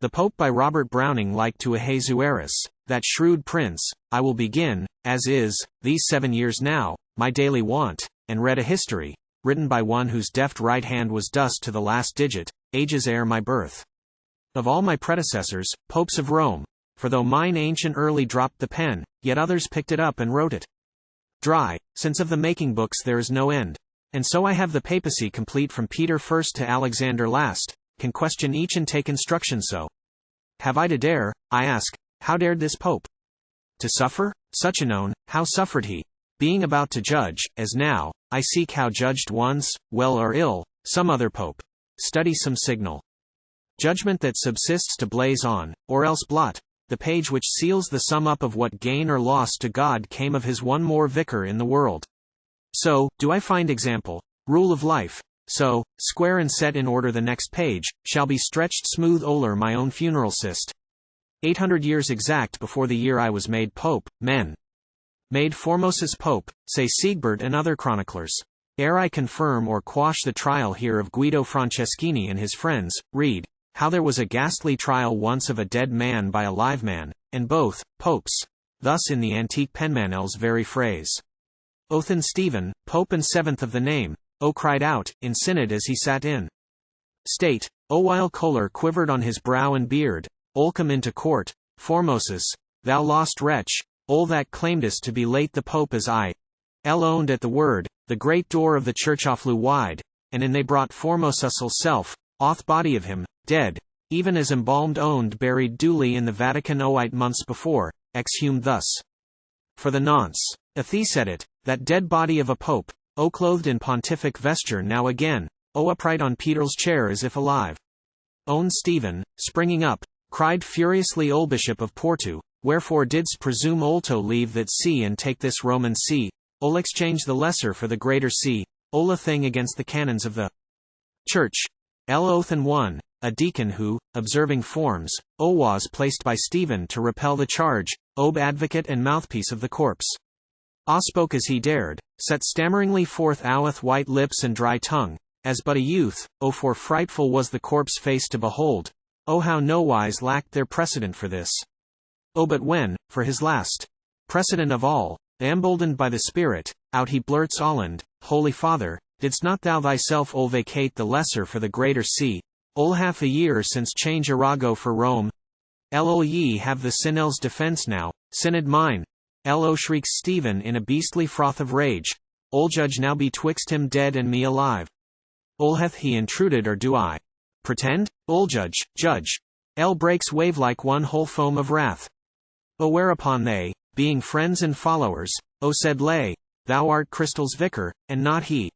The Pope by Robert Browning. Like to Ahasuerus, that shrewd prince, I will begin, as is, these 7 years now, my daily wont, and read a history, written by one whose deft right hand was dust to the last digit, ages ere my birth. Of all my predecessors, popes of Rome, for though mine ancient early dropped the pen, yet others picked it up and wrote it dry, since of the making books there is no end. And so I have the papacy complete from Peter first to Alexander last, can question each and take instruction. So have I to dare, I ask, how dared this pope to suffer? Suchanone, how suffered he? Being about to judge, as now, I seek how judged once, well or ill, some other pope. Study some signal judgment that subsists to blaze on, or else blot, the page which seals the sum up of what gain or loss to God came of his one more vicar in the world. So, do I find example, rule of life, so, square and set in order the next page, shall be stretched smooth o'er my own funeral cyst. 800 years exact before the year I was made pope, men made Formosus pope, say Siegbert and other chroniclers. Ere I confirm or quash the trial here of Guido Franceschini and his friends, read, how there was a ghastly trial once of a dead man by a live man, and both, popes. Thus in the antique penmanel's very phrase. Othan Stephen, pope and seventh of the name, O cried out, in synod as he sat in state, O while choler quivered on his brow and beard, Ol come into court, Formosus, thou lost wretch, Ol that claimedest to be late the pope as I. Owned at the word, the great door of the church flew wide, and in they brought Formosus's self, oth body of him, dead, even as embalmed owned buried duly in the Vatican 8 months before, exhumed thus. For the nonce, said it, that dead body of a pope, O clothed in pontific vesture now again, O upright on Peter's chair as if alive. Own Stephen, springing up, cried furiously, O Bishop of Porto, wherefore didst presume Olto leave that see and take this Roman see, Ol exchange the lesser for the greater see, Ol a thing against the canons of the Church. Othan one, a deacon who, observing forms, was placed by Stephen to repel the charge, ob advocate and mouthpiece of the corpse. Spoke as he dared, set stammeringly forth with white lips and dry tongue, as but a youth, for frightful was the corpse face to behold, how nowise lacked there precedent for this. But when, for his last precedent of all, emboldened by the Spirit, out he blurts Holland, Holy Father, didst not thou thyself vacate the lesser for the greater see, half a year since change Arago for Rome? Ye have the synel's defense now, synod mine. Shrieks Stephen in a beastly froth of rage. Judge now betwixt him dead and me alive. Hath he intruded or do I pretend? Judge. Breaks wave like one whole foam of wrath. Whereupon they, being friends and followers, said lay, thou art Crystal's vicar, and not he.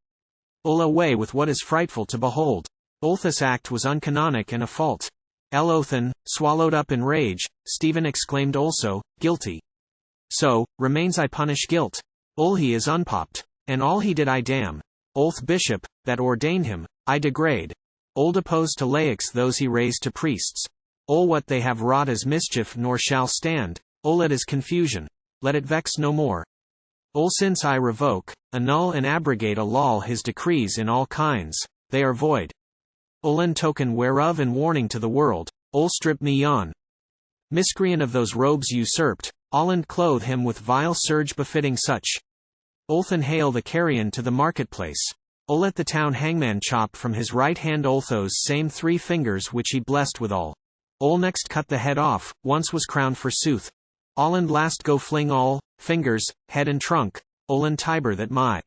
Away with what is frightful to behold. This act was uncanonic and a fault. Othan, swallowed up in rage, Stephen exclaimed also, guilty. So, remains I punish guilt. He is unpopped, and all he did I damn. Th bishop, that ordained him, I degrade. Depose to laics those he raised to priests. What they have wrought as mischief nor shall stand. It is confusion. Let it vex no more. Since I revoke, annul and abrogate a law his decrees in all kinds, they are void. In token whereof and warning to the world, strip me yon miscreant of those robes usurped, and clothe him with vile serge befitting such. And hail the carrion to the marketplace. Let the town hangman chop from his right hand those same 3 fingers which he blessed withal. Next cut the head off, once was crowned forsooth. And last go fling all, fingers, head and trunk, and Tiber that my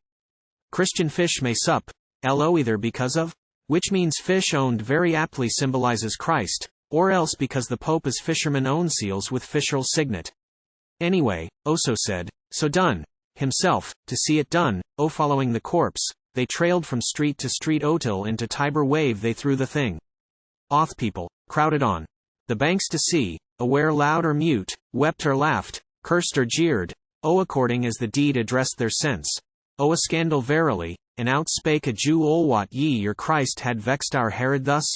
Christian fish may sup, either because of, which means fish owned very aptly symbolizes Christ, or else because the Pope as fisherman own seals with fisheral signet. Anyway, so said, so done, himself, to see it done, following the corpse, they trailed from street to street till into Tiber wave they threw the thing. People, crowded on the banks to see, aware loud or mute, wept or laughed, cursed or jeered, according as the deed addressed their sense. A scandal verily, and out spake a Jew what ye your Christ had vexed our Herod thus?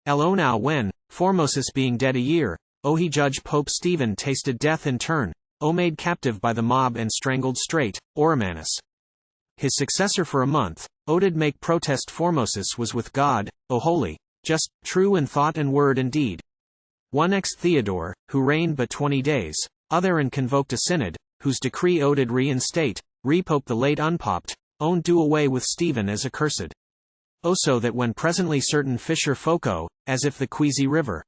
Now when, Formosus being dead a year, he judge Pope Stephen tasted death in turn, made captive by the mob and strangled straight, Orimanus. His successor for a month, did make protest Formosus was with God, holy, just, true in thought and word and deed. One ex Theodore, who reigned but 20 days, other and convoked a synod, whose decree did reinstate, repope the late unpopped, own do away with Stephen as accursed. So that when presently certain fisher foco, as if the Queasy River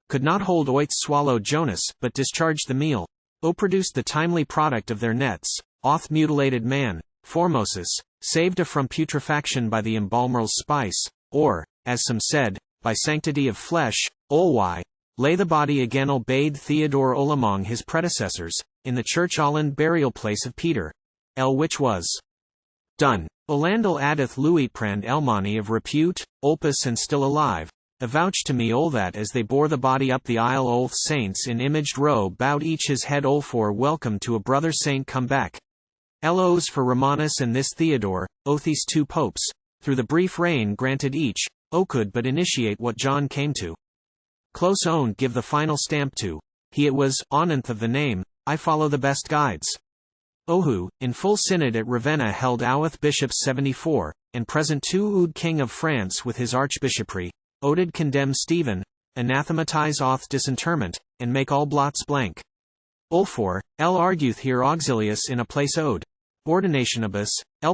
could not hold oits swallowed Jonas, but discharged the meal, produced the timely product of their nets, oth mutilated man, Formosus, saved from putrefaction by the embalmer's spice, or, as some said, by sanctity of flesh, olwy, lay the body again obeyed Theodore among his predecessors, in the church Holland burial place of Peter, which was done. Olandel addeth Louisprand Elmani of repute, Olpus and still alive, avouch to me that as they bore the body up the aisle Olth saints in imaged row bowed each his head for welcome to a brother saint come back. Los for Romanus and this Theodore, these two popes, through the brief reign granted each, could but initiate what John came to. Close owned give the final stamp to, he it was, onenth of the name, I follow the best guides. Who, in full synod at Ravenna held Oweth bishops 74, and present 2 king of France with his archbishopry, did condemn Stephen, anathematize oth disinterment, and make all blots blank. Ulfor, argueth here auxilius in a place ordinationibus,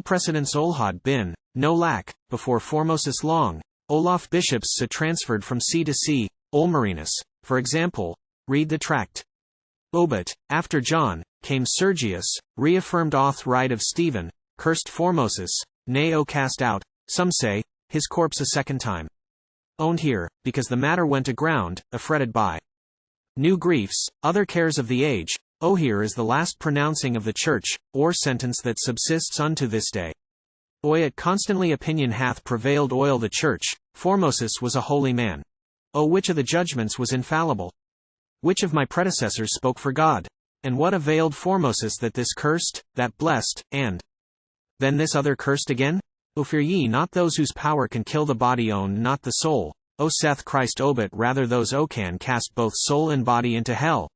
precedence had been, no lack, before Formosus long, Olaf bishops transferred from see to see, Olmarinus, for example, read the tract. But, after John, came Sergius, reaffirmed right of Stephen, cursed Formosus, nay cast out, some say, his corpse a second time. Owned here, because the matter went aground, affretted by new griefs, other cares of the age, here is the last pronouncing of the church, or sentence that subsists unto this day. It constantly opinion hath prevailed the church, Formosus was a holy man. Which of the judgments was infallible? Which of my predecessors spoke for God? And what availed Formosus that this cursed, that blessed, and then this other cursed again? Fear ye not those whose power can kill the body not the soul, saith Christ but rather those can cast both soul and body into hell.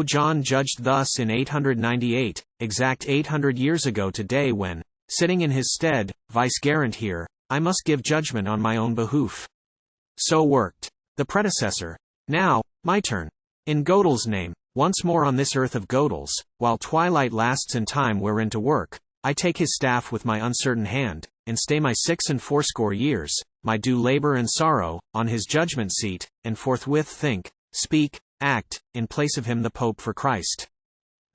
John judged thus in 898, exact 800 years ago today when, sitting in his stead, vice-gerent here, I must give judgment on my own behoof. So worked the predecessor. Now, my turn. In Godel's name, once more on this earth of Godel's, while twilight lasts and time wherein to work, I take his staff with my uncertain hand, and stay my 64 years, my due labor and sorrow, on his judgment seat, and forthwith think, speak, act, in place of him the Pope for Christ.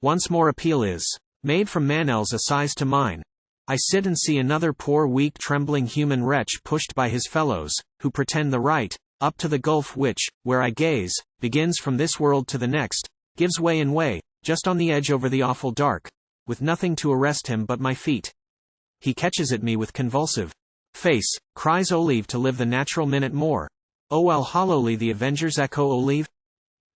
Once more appeal is made from Manel's assize to mine. I sit and see another poor weak trembling human wretch pushed by his fellows, who pretend the right, up to the gulf which, where I gaze, begins from this world to the next, gives way and way, just on the edge over the awful dark, with nothing to arrest him but my feet. He catches at me with convulsive face, cries leave to live the natural minute more. While hollowly the avengers echo leave?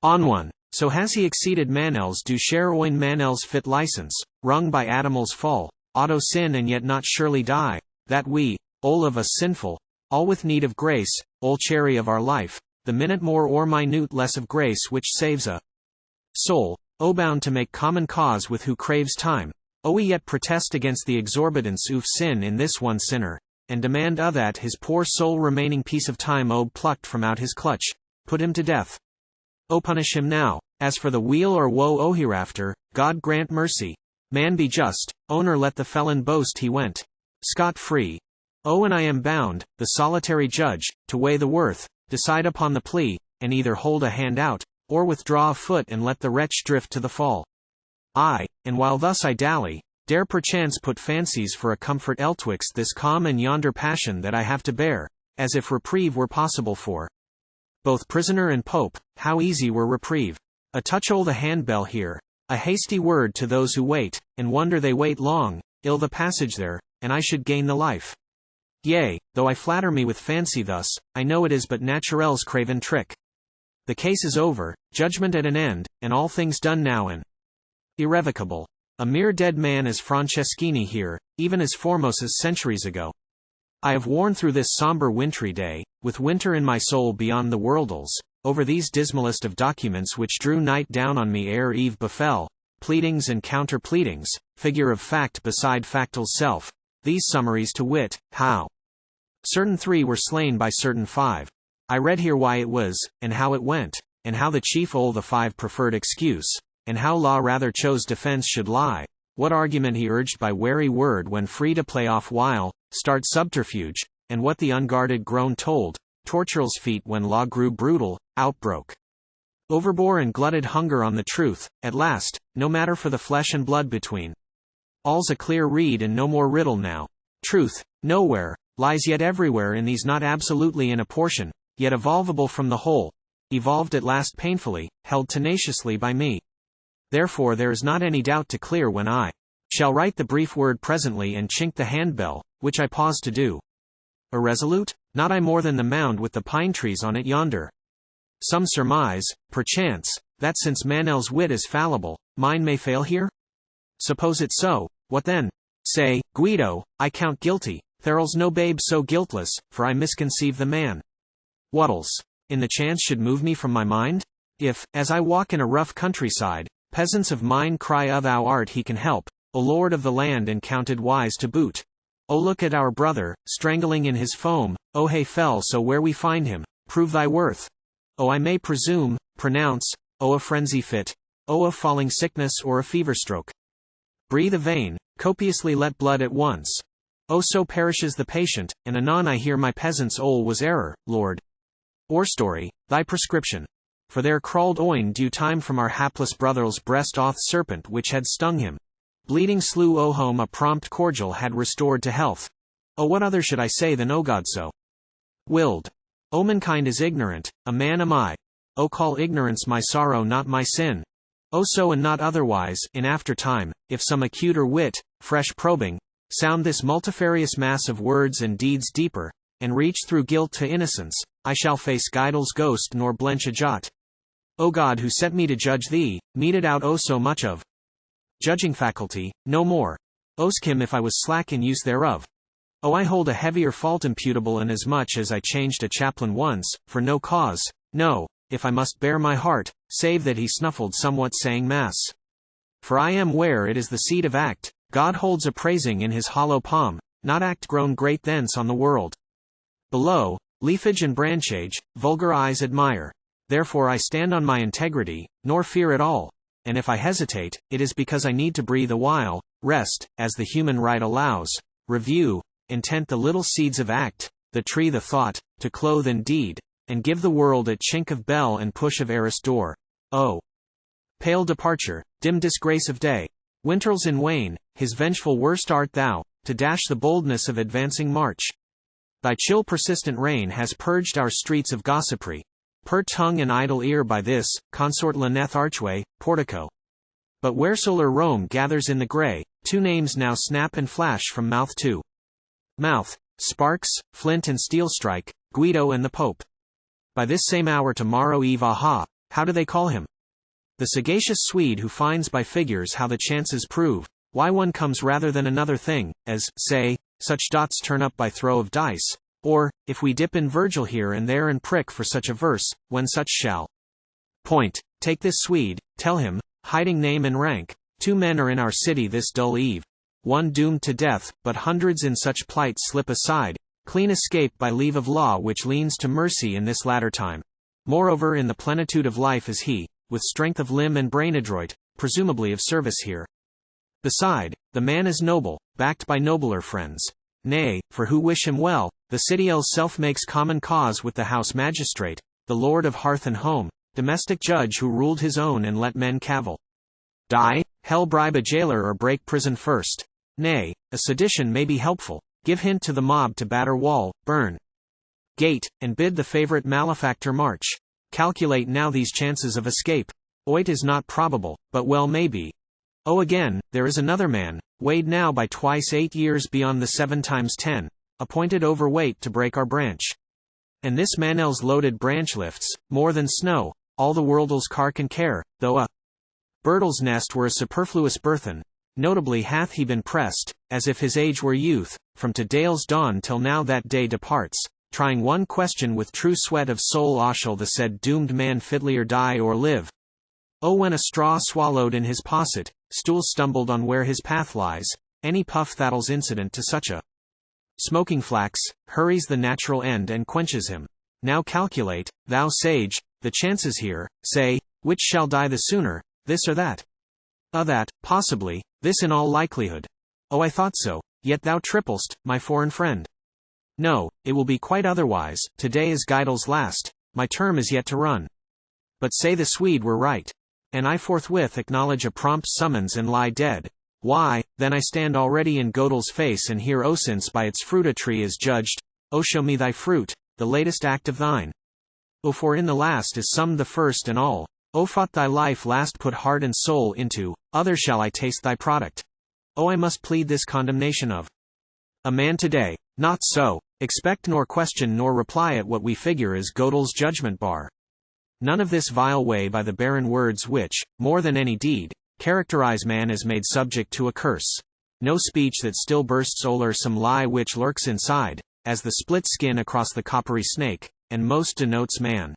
On one, so has he exceeded Manel's do share oin Manel's fit license, wrung by Adamel's fall, auto sin and yet not surely die, that we, all of us sinful, all with need of grace, all cherry of our life, the minute more or minute less of grace which saves a soul, bound to make common cause with who craves time, we yet protest against the exorbitance of sin in this one sinner, and demand that his poor soul remaining piece of time plucked from out his clutch, put him to death. Punish him now, as for the weal or woe hereafter, God grant mercy. Man be just, owner let the felon boast he went scot-free. And I am bound, the solitary judge, to weigh the worth, decide upon the plea, and either hold a hand out, or withdraw a foot and let the wretch drift to the fall. And while thus I dally, dare perchance put fancies for a comfort eltwixt this calm and yonder passion that I have to bear, as if reprieve were possible for both prisoner and pope, how easy were reprieve. A touch the handbell here, a hasty word to those who wait, and wonder they wait long, ill the passage there, and I should gain the life. Yea, though I flatter me with fancy thus, I know it is but naturel's craven trick. The case is over, judgment at an end, and all things done now and irrevocable. A mere dead man as Franceschini here, even as Formosus centuries ago. I have worn through this somber wintry day, with winter in my soul beyond the worldles, over these dismalest of documents which drew night down on me ere eve befell, pleadings and counter-pleadings, figure of fact beside fact's self, these summaries to wit, how certain 3 were slain by certain 5. I read here why it was, and how it went. and how the chief ol the five preferred excuse, and how law rather chose defense should lie. What argument he urged by wary word when free to play off wile, start subterfuge, and what the unguarded groan told, tortural's feet when law grew brutal, outbroke. Overbore and glutted hunger on the truth, at last, no matter for the flesh and blood between. All's a clear reed and no more riddle now. Truth, nowhere, lies yet everywhere in these not absolutely in a portion, yet evolvable from the whole, evolved at last painfully, held tenaciously by me. Therefore there is not any doubt to clear when I shall write the brief word presently and chink the handbell, which I pause to do. Irresolute? Not I more than the mound with the pine trees on it yonder. Some surmise, perchance, that since Manel's wit is fallible, mine may fail here? Suppose it so, what then? Say, Guido, I count guilty, Theral's no babe so guiltless, for I misconceive the man. What'els, in the chance should move me from my mind? If, as I walk in a rough countryside, peasants of mine cry thou art he can help, O Lord of the land and counted wise to boot. O look at our brother, strangling in his foam, O hey fell so where we find him, prove thy worth. O I may presume, pronounce, O a frenzy fit, O a falling sickness or a fever stroke. Breathe a vein, copiously let blood at once. O so perishes the patient, and anon I hear my peasant's ol was error, Lord. Or story, thy prescription. For there crawled oin due time from our hapless brother's breast oth serpent which had stung him. Bleeding slew O home a prompt cordial had restored to health. O what other should I say than O God so willed. O mankind is ignorant, a man am I. O call ignorance my sorrow not my sin. O so and not otherwise, in after time, if some acuter wit, fresh probing, sound this multifarious mass of words and deeds deeper, and reach through guilt to innocence, I shall face Guidel's ghost nor blench a jot. O God who set me to judge thee, mete it out O so much of judging faculty, no more. Osk him if I was slack in use thereof. O I hold a heavier fault imputable inasmuch as I changed a chaplain once, for no cause, no, if I must bear my heart, save that he snuffled somewhat saying mass. For I am where it is the seed of act, God holds a praising in his hollow palm, not act grown great thence on the world. Below, leafage and branchage, vulgar eyes admire. Therefore I stand on my integrity, nor fear at all, and if I hesitate, it is because I need to breathe a while, rest, as the human right allows, review, intent the little seeds of act, the tree the thought, to clothe in deed, and give the world a chink of bell and push of arras door. Oh! Pale departure, dim disgrace of day, winter's in wane, his vengeful worst art thou, to dash the boldness of advancing march. Thy chill persistent rain has purged our streets of gossipry, pert tongue and idle ear by this, consort Laneth archway, portico. But where solar Rome gathers in the grey, two names now snap and flash from mouth to mouth, Sparks, Flint and Steel strike, Guido and the Pope. By this same hour tomorrow eve aha, how do they call him? The sagacious Swede who finds by figures how the chances prove, why one comes rather than another thing, as, say, such dots turn up by throw of dice. Or, if we dip in Virgil here and there and prick for such a verse, when such shall point, take this Swede, tell him, hiding name and rank, 2 men are in our city this dull eve, one doomed to death, but hundreds in such plight slip aside, clean escape by leave of law which leans to mercy in this latter time. Moreover in the plenitude of life is he, with strength of limb and brain adroit, presumably of service here. Beside, the man is noble, backed by nobler friends. Nay, for who wish him well, the city's self makes common cause with the house magistrate, the lord of hearth and home, domestic judge who ruled his own and let men cavil. Die, hell bribe a jailer or break prison first. Nay, a sedition may be helpful, give hint to the mob to batter wall, burn gate, and bid the favorite malefactor march. Calculate now these chances of escape. Oit is not probable, but well may be. Oh again, there is another man, weighed now by twice 8 years beyond the 7 times 10, appointed overweight to break our branch. And this Manel's loaded branch lifts, more than snow, all the world's cark and care, though a birdle's nest were a superfluous burthen. Notably hath he been pressed, as if his age were youth, from to dale's dawn till now that day departs, trying one question with true sweat of soul shall the said doomed man fitlier die or live. Oh when a straw swallowed in his posset, stool stumbled on where his path lies, any puff that'll's incident to such a smoking flax, hurries the natural end and quenches him. Now calculate, thou sage, the chances here, say, which shall die the sooner, this or that? That, possibly, this in all likelihood. Oh, I thought so, yet thou triplest, my foreign friend. No, it will be quite otherwise, today is Geidel's last, my term is yet to run. But say the Swede were right. And I forthwith acknowledge a prompt summons and lie dead. Why, then I stand already in Gödel's face and hear, O since by its fruit a tree is judged, O show me thy fruit, the latest act of thine. O for in the last is summed the first and all, O fought thy life last put heart and soul into, other shall I taste thy product. Oh, I must plead this condemnation of a man today, not so, expect nor question nor reply at what we figure as Gödel's judgment bar. None of this vile way by the barren words which, more than any deed, characterize man as made subject to a curse. No speech that still bursts o'er some lie which lurks inside, as the split skin across the coppery snake, and most denotes man.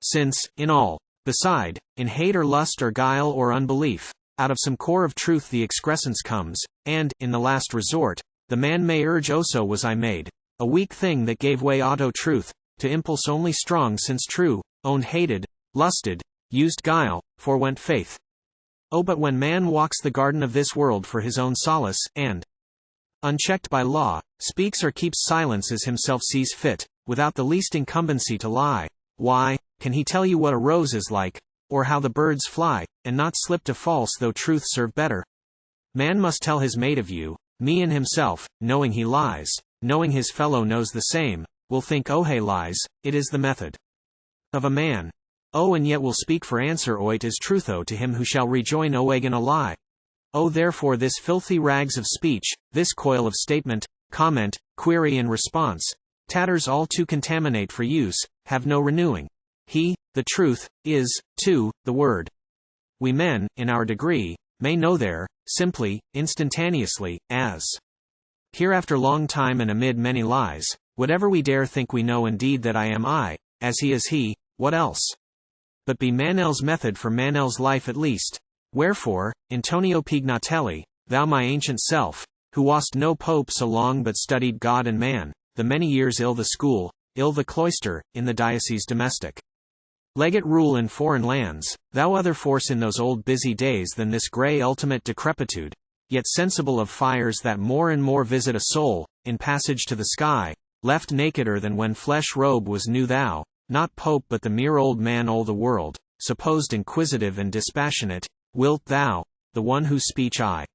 Since, in all, beside, in hate or lust or guile or unbelief, out of some core of truth the excrescence comes, and, in the last resort, the man may urge, oh so was I made, a weak thing that gave way auto truth, to impulse only strong since true, owned hated, lusted, used guile, forewent faith. Oh but when man walks the garden of this world for his own solace, and, unchecked by law, speaks or keeps silence as himself sees fit, without the least incumbency to lie, why, can he tell you what a rose is like, or how the birds fly, and not slip to false though truth serve better? Man must tell his mate of you, me and himself, knowing he lies, knowing his fellow knows the same, will think oh hey lies, it is the method of a man. Oh and yet will speak for answer oit is trutho to him who shall rejoin oh again a lie. Oh therefore this filthy rags of speech, this coil of statement, comment, query and response, tatters all to contaminate for use, have no renewing. He, the truth, is, too, the word. We men, in our degree, may know there, simply, instantaneously, as here after long time and amid many lies, whatever we dare think we know indeed that I am I, as he is he, what else? But be Manel's method for Manel's life at least. Wherefore, Antonio Pignatelli, thou my ancient self, who wast no pope so long but studied God and man, the many years ill the school, ill the cloister, in the diocese domestic. Legate rule in foreign lands, thou other force in those old busy days than this grey ultimate decrepitude, yet sensible of fires that more and more visit a soul, in passage to the sky, left nakeder than when flesh robe was new thou, not pope but the mere old man o' the world, supposed inquisitive and dispassionate, wilt thou, the one whose speech I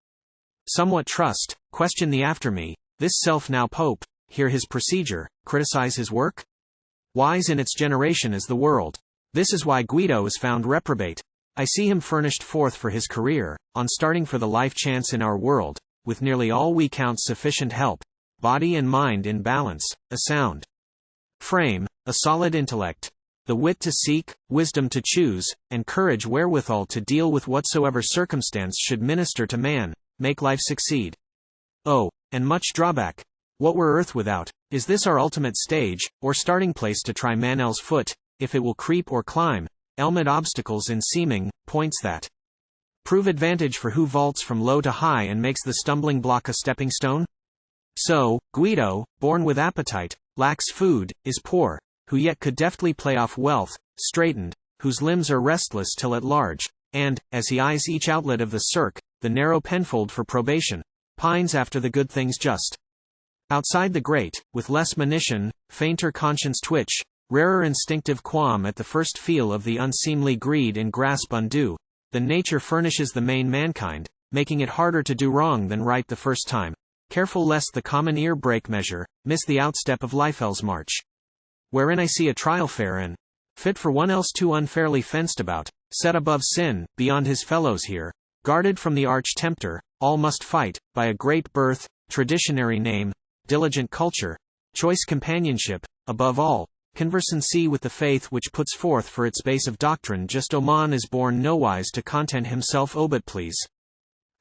somewhat trust, question thee after me, this self now pope, hear his procedure, criticize his work? Wise in its generation is the world. This is why Guido is found reprobate. I see him furnished forth for his career, on starting for the life chance in our world, with nearly all we count sufficient help, body and mind in balance, a sound frame, a solid intellect, the wit to seek, wisdom to choose, and courage wherewithal to deal with whatsoever circumstance should minister to man, make life succeed. Oh, and much drawback. What were earth without? Is this our ultimate stage, or starting place to try Manel's foot, if it will creep or climb, elmed obstacles in seeming, points that prove advantage for who vaults from low to high and makes the stumbling block a stepping stone? So, Guido, born with appetite, lacks food, is poor, who yet could deftly play off wealth, straitened, whose limbs are restless till at large, and, as he eyes each outlet of the cirque, the narrow penfold for probation, pines after the good things just outside the great, with less monition, fainter conscience twitch, rarer instinctive qualm at the first feel of the unseemly greed and grasp undue, than nature furnishes the main mankind, making it harder to do wrong than right the first time, careful lest the common ear break measure, miss the outstep of Liefel's march. Wherein I see a trial fair and fit for one else too unfairly fenced about, set above sin, beyond his fellows here, guarded from the arch tempter, all must fight, by a great birth, traditionary name, diligent culture, choice companionship, above all, conversancy with the faith which puts forth for its base of doctrine just Oman is born nowise to content himself but please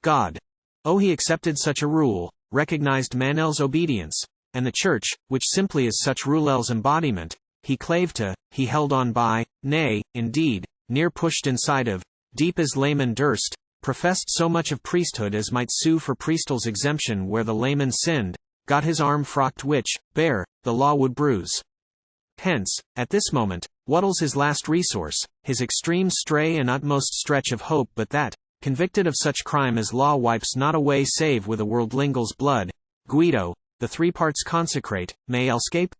God. Oh he accepted such a rule, recognized Manel's obedience, and the church, which simply is such rule's embodiment, he clave to, he held on by, nay, indeed, near pushed inside of, deep as layman durst, professed so much of priesthood as might sue for priestal's exemption where the layman sinned, got his arm frocked which, bare, the law would bruise. Hence, at this moment, Wuddle's his last resource, his extreme stray and utmost stretch of hope, but that, convicted of such crime as law wipes not away save with a worldlingle's blood, Guido, the 3 parts consecrate, may escape?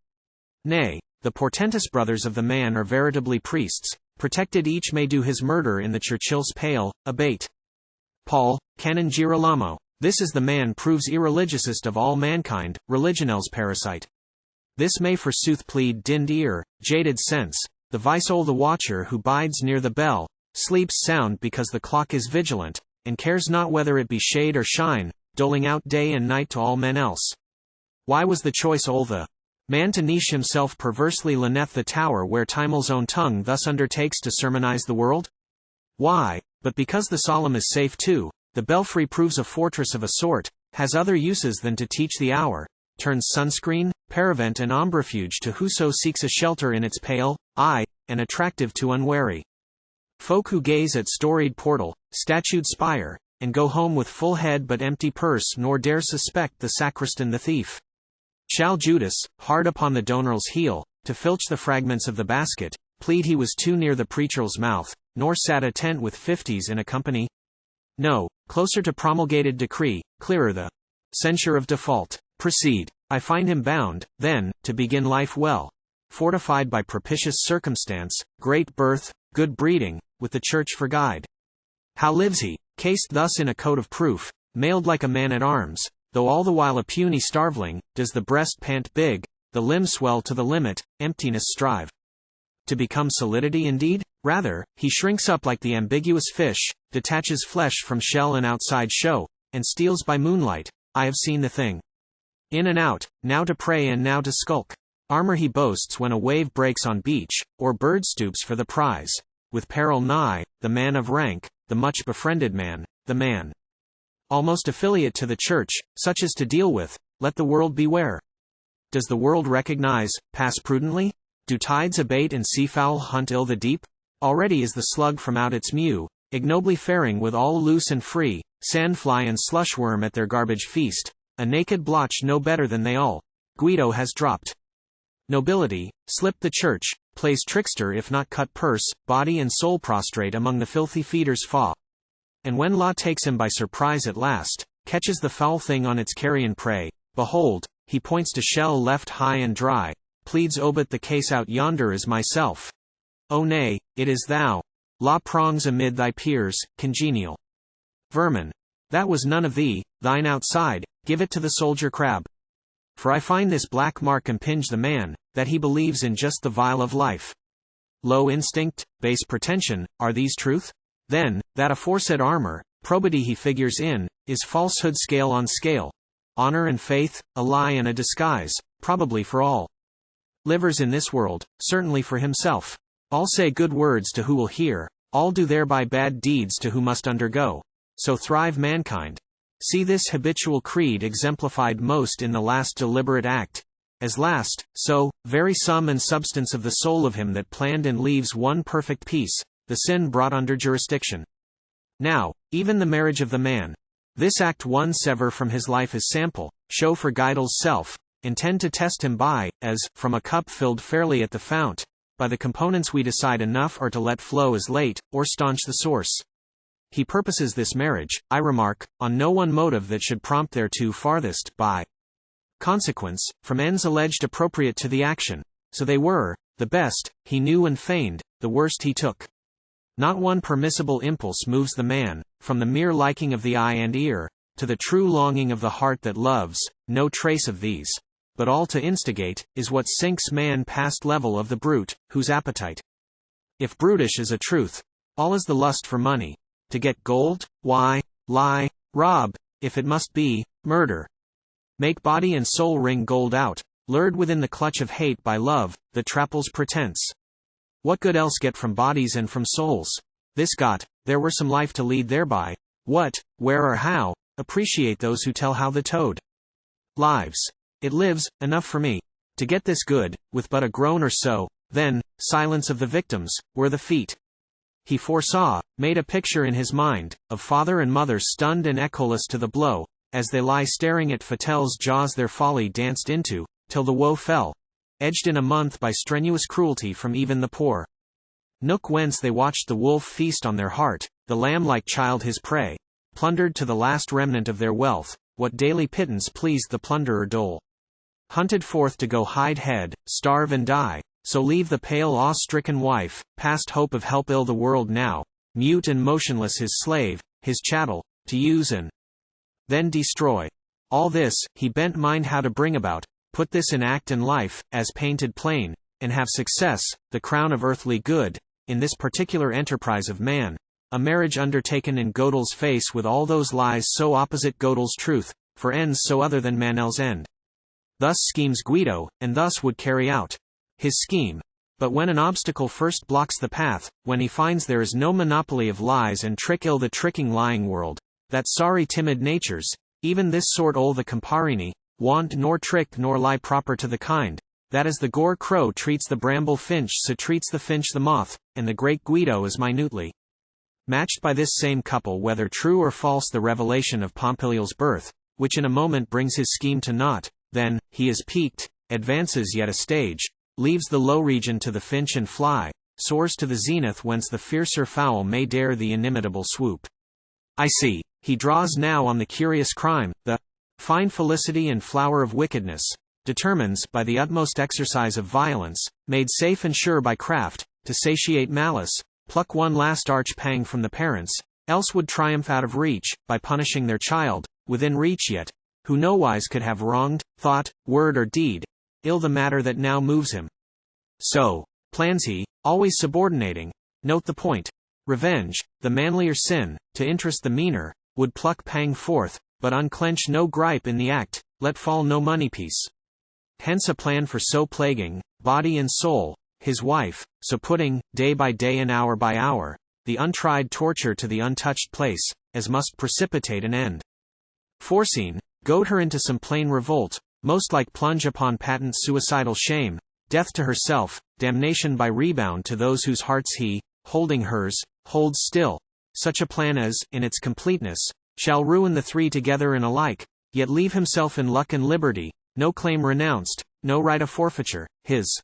Nay, the portentous brothers of the man are veritably priests, protected each may do his murder in the Churchill's pale, abate. Paul, Canon Girolamo, this is the man proves irreligiousest of all mankind, religionel's parasite. This may forsooth plead dinned ear, jaded sense, the vice-old the watcher who bides near the bell, sleeps sound because the clock is vigilant, and cares not whether it be shade or shine, doling out day and night to all men else. Why was the choice all the man to niche himself perversely leaneth the tower where Timel's own tongue thus undertakes to sermonize the world? Why, but because the solemn is safe too, the belfry proves a fortress of a sort, has other uses than to teach the hour, turns sunscreen, paravent and ombrifuge to whoso seeks a shelter in its pale, aye, and attractive to unwary folk who gaze at storied portal, statued spire, and go home with full head but empty purse nor dare suspect the sacristan the thief. Shall Judas, hard upon the donor's heel, to filch the fragments of the basket, plead he was too near the preacher's mouth, nor sat attent with 50s in a company? No, closer to promulgated decree, clearer the censure of default. Proceed. I find him bound, then, to begin life well, fortified by propitious circumstance, great birth, good breeding, with the church for guide. How lives he, cased thus in a coat of proof, mailed like a man-at-arms, though all the while a puny starveling? Does the breast pant big, the limb swell to the limit, emptiness strive to become solidity indeed? Rather, he shrinks up like the ambiguous fish, detaches flesh from shell and outside show, and steals by moonlight. I have seen the thing. In and out, now to prey and now to skulk. Armor he boasts when a wave breaks on beach, or bird stoops for the prize. With peril nigh, the man of rank, the much befriended man, the man almost affiliate to the church, such as to deal with, let the world beware. Does the world recognize, pass prudently? Do tides abate and seafowl hunt ill the deep? Already is the slug from out its mew, ignobly faring with all loose and free, sandfly and slushworm at their garbage feast, a naked blotch no better than they all. Guido has dropped nobility, slipped the church, plays trickster if not cut purse, body and soul prostrate among the filthy feeders faw. And when law takes him by surprise at last, catches the foul thing on its carrion prey, behold, he points to shell left high and dry, pleads obit the case out yonder is myself. Oh nay, it is thou. Law prongs amid thy peers, congenial vermin. That was none of thee, thine outside, give it to the soldier crab. For I find this black mark impinge the man, that he believes in just the vile of life. Low instinct, base pretension, are these truth? Then, that aforesaid armor, probity he figures in, is falsehood scale on scale. Honor and faith, a lie and a disguise, probably for all livers in this world, certainly for himself. All say good words to who will hear, all do thereby bad deeds to who must undergo. So thrive mankind. See this habitual creed exemplified most in the last deliberate act. As last, so, very sum and substance of the soul of him that planned and leaves one perfect peace, the sin brought under jurisdiction. Now, even the marriage of the man. This act one sever from his life as sample, show for Guido's self, intend to test him by, as, from a cup filled fairly at the fount, by the components we decide enough are to let flow as late, or staunch the source. He purposes this marriage, I remark, on no one motive that should prompt thereto farthest, by consequence, from ends alleged appropriate to the action. So they were, the best, he knew and feigned, the worst he took. Not one permissible impulse moves the man, from the mere liking of the eye and ear, to the true longing of the heart that loves, no trace of these. But all to instigate, is what sinks man past level of the brute, whose appetite, if brutish is a truth, all is the lust for money. To get gold, why, lie, rob, if it must be, murder. Make body and soul wring gold out, lured within the clutch of hate by love, the trapple's pretense. What good else get from bodies and from souls? This got, there were some life to lead thereby. What, where or how, appreciate those who tell how the toad lives. It lives, enough for me. To get this good, with but a groan or so, then, silence of the victims, were the feet. He foresaw, made a picture in his mind, of father and mother stunned and echoless to the blow, as they lie staring at Fatel's jaws their folly danced into, till the woe fell. edged in a month by strenuous cruelty from even the poor. Nook whence they watched the wolf feast on their heart, the lamb-like child his prey, plundered to the last remnant of their wealth, what daily pittance pleased the plunderer dole. Hunted forth to go hide head, starve and die, so leave the pale awe-stricken wife, past hope of help ill the world now, mute and motionless his slave, his chattel, to use and then destroy. All this, he bent mind how to bring about, put this in act and life, as painted plain, and have success, the crown of earthly good, in this particular enterprise of man, a marriage undertaken in Gödel's face with all those lies so opposite Gödel's truth, for ends so other than Manel's end. Thus schemes Guido, and thus would carry out his scheme. But when an obstacle first blocks the path, when he finds there is no monopoly of lies and trick ill the tricking lying world, that sorry timid natures, even this sort ol the comparini, want nor trick nor lie proper to the kind, that as the gore crow treats the bramble finch so treats the finch the moth, and the great Guido is minutely matched by this same couple whether true or false the revelation of Pompilia's birth, which in a moment brings his scheme to naught, then, he is piqued, advances yet a stage, leaves the low region to the finch and fly, soars to the zenith whence the fiercer fowl may dare the inimitable swoop. I see, he draws now on the curious crime, the fine felicity and flower of wickedness, determines, by the utmost exercise of violence, made safe and sure by craft, to satiate malice, pluck one last arch pang from the parents, else would triumph out of reach, by punishing their child, within reach yet, who nowise could have wronged, thought, word or deed, ill the matter that now moves him. So, plans he, always subordinating, note the point, revenge, the manlier sin, to interest the meaner, would pluck pang forth, but unclench no gripe in the act, let fall no money piece. Hence a plan for so plaguing, body and soul, his wife, so putting, day by day and hour by hour, the untried torture to the untouched place, as must precipitate an end. Foreseen, goad her into some plain revolt, most like plunge upon patent suicidal shame, death to herself, damnation by rebound to those whose hearts he, holding hers, holds still. Such a plan as, in its completeness, shall ruin the three together and alike, yet leave himself in luck and liberty, no claim renounced, no right of forfeiture, his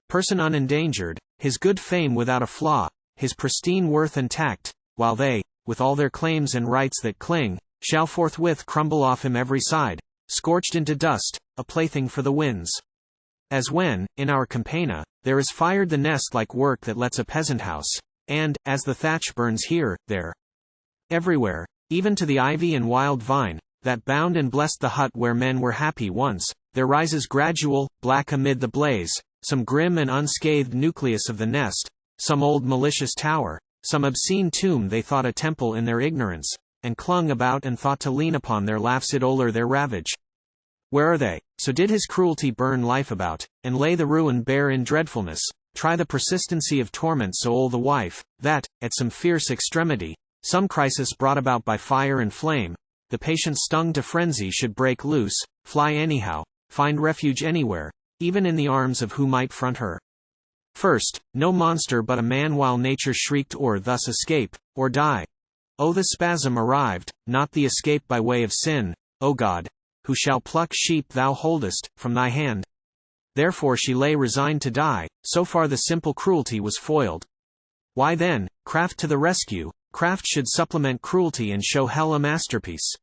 person unendangered, his good fame without a flaw, his pristine worth intact, while they, with all their claims and rights that cling, shall forthwith crumble off him every side, scorched into dust, a plaything for the winds. As when, in our campagna, there is fired the nest-like work that lets a peasant house, and, as the thatch burns here, there, everywhere, even to the ivy and wild vine, that bound and blessed the hut where men were happy once, there rises gradual, black amid the blaze, some grim and unscathed nucleus of the nest, some old malicious tower, some obscene tomb they thought a temple in their ignorance, and clung about and thought to lean upon their laughs or their ravage. Where are they? So did his cruelty burn life about, and lay the ruin bare in dreadfulness, try the persistency of torment so old the wife, that, at some fierce extremity, some crisis brought about by fire and flame, the patient stung to frenzy should break loose, fly anyhow, find refuge anywhere, even in the arms of who might front her. First, no monster but a man while nature shrieked or thus escape, or die. Oh, the spasm arrived, not the escape by way of sin, O God, who shall pluck sheep thou holdest, from thy hand. Therefore she lay resigned to die, so far the simple cruelty was foiled. Why then, craft to the rescue, craft should supplement cruelty and show hell a masterpiece.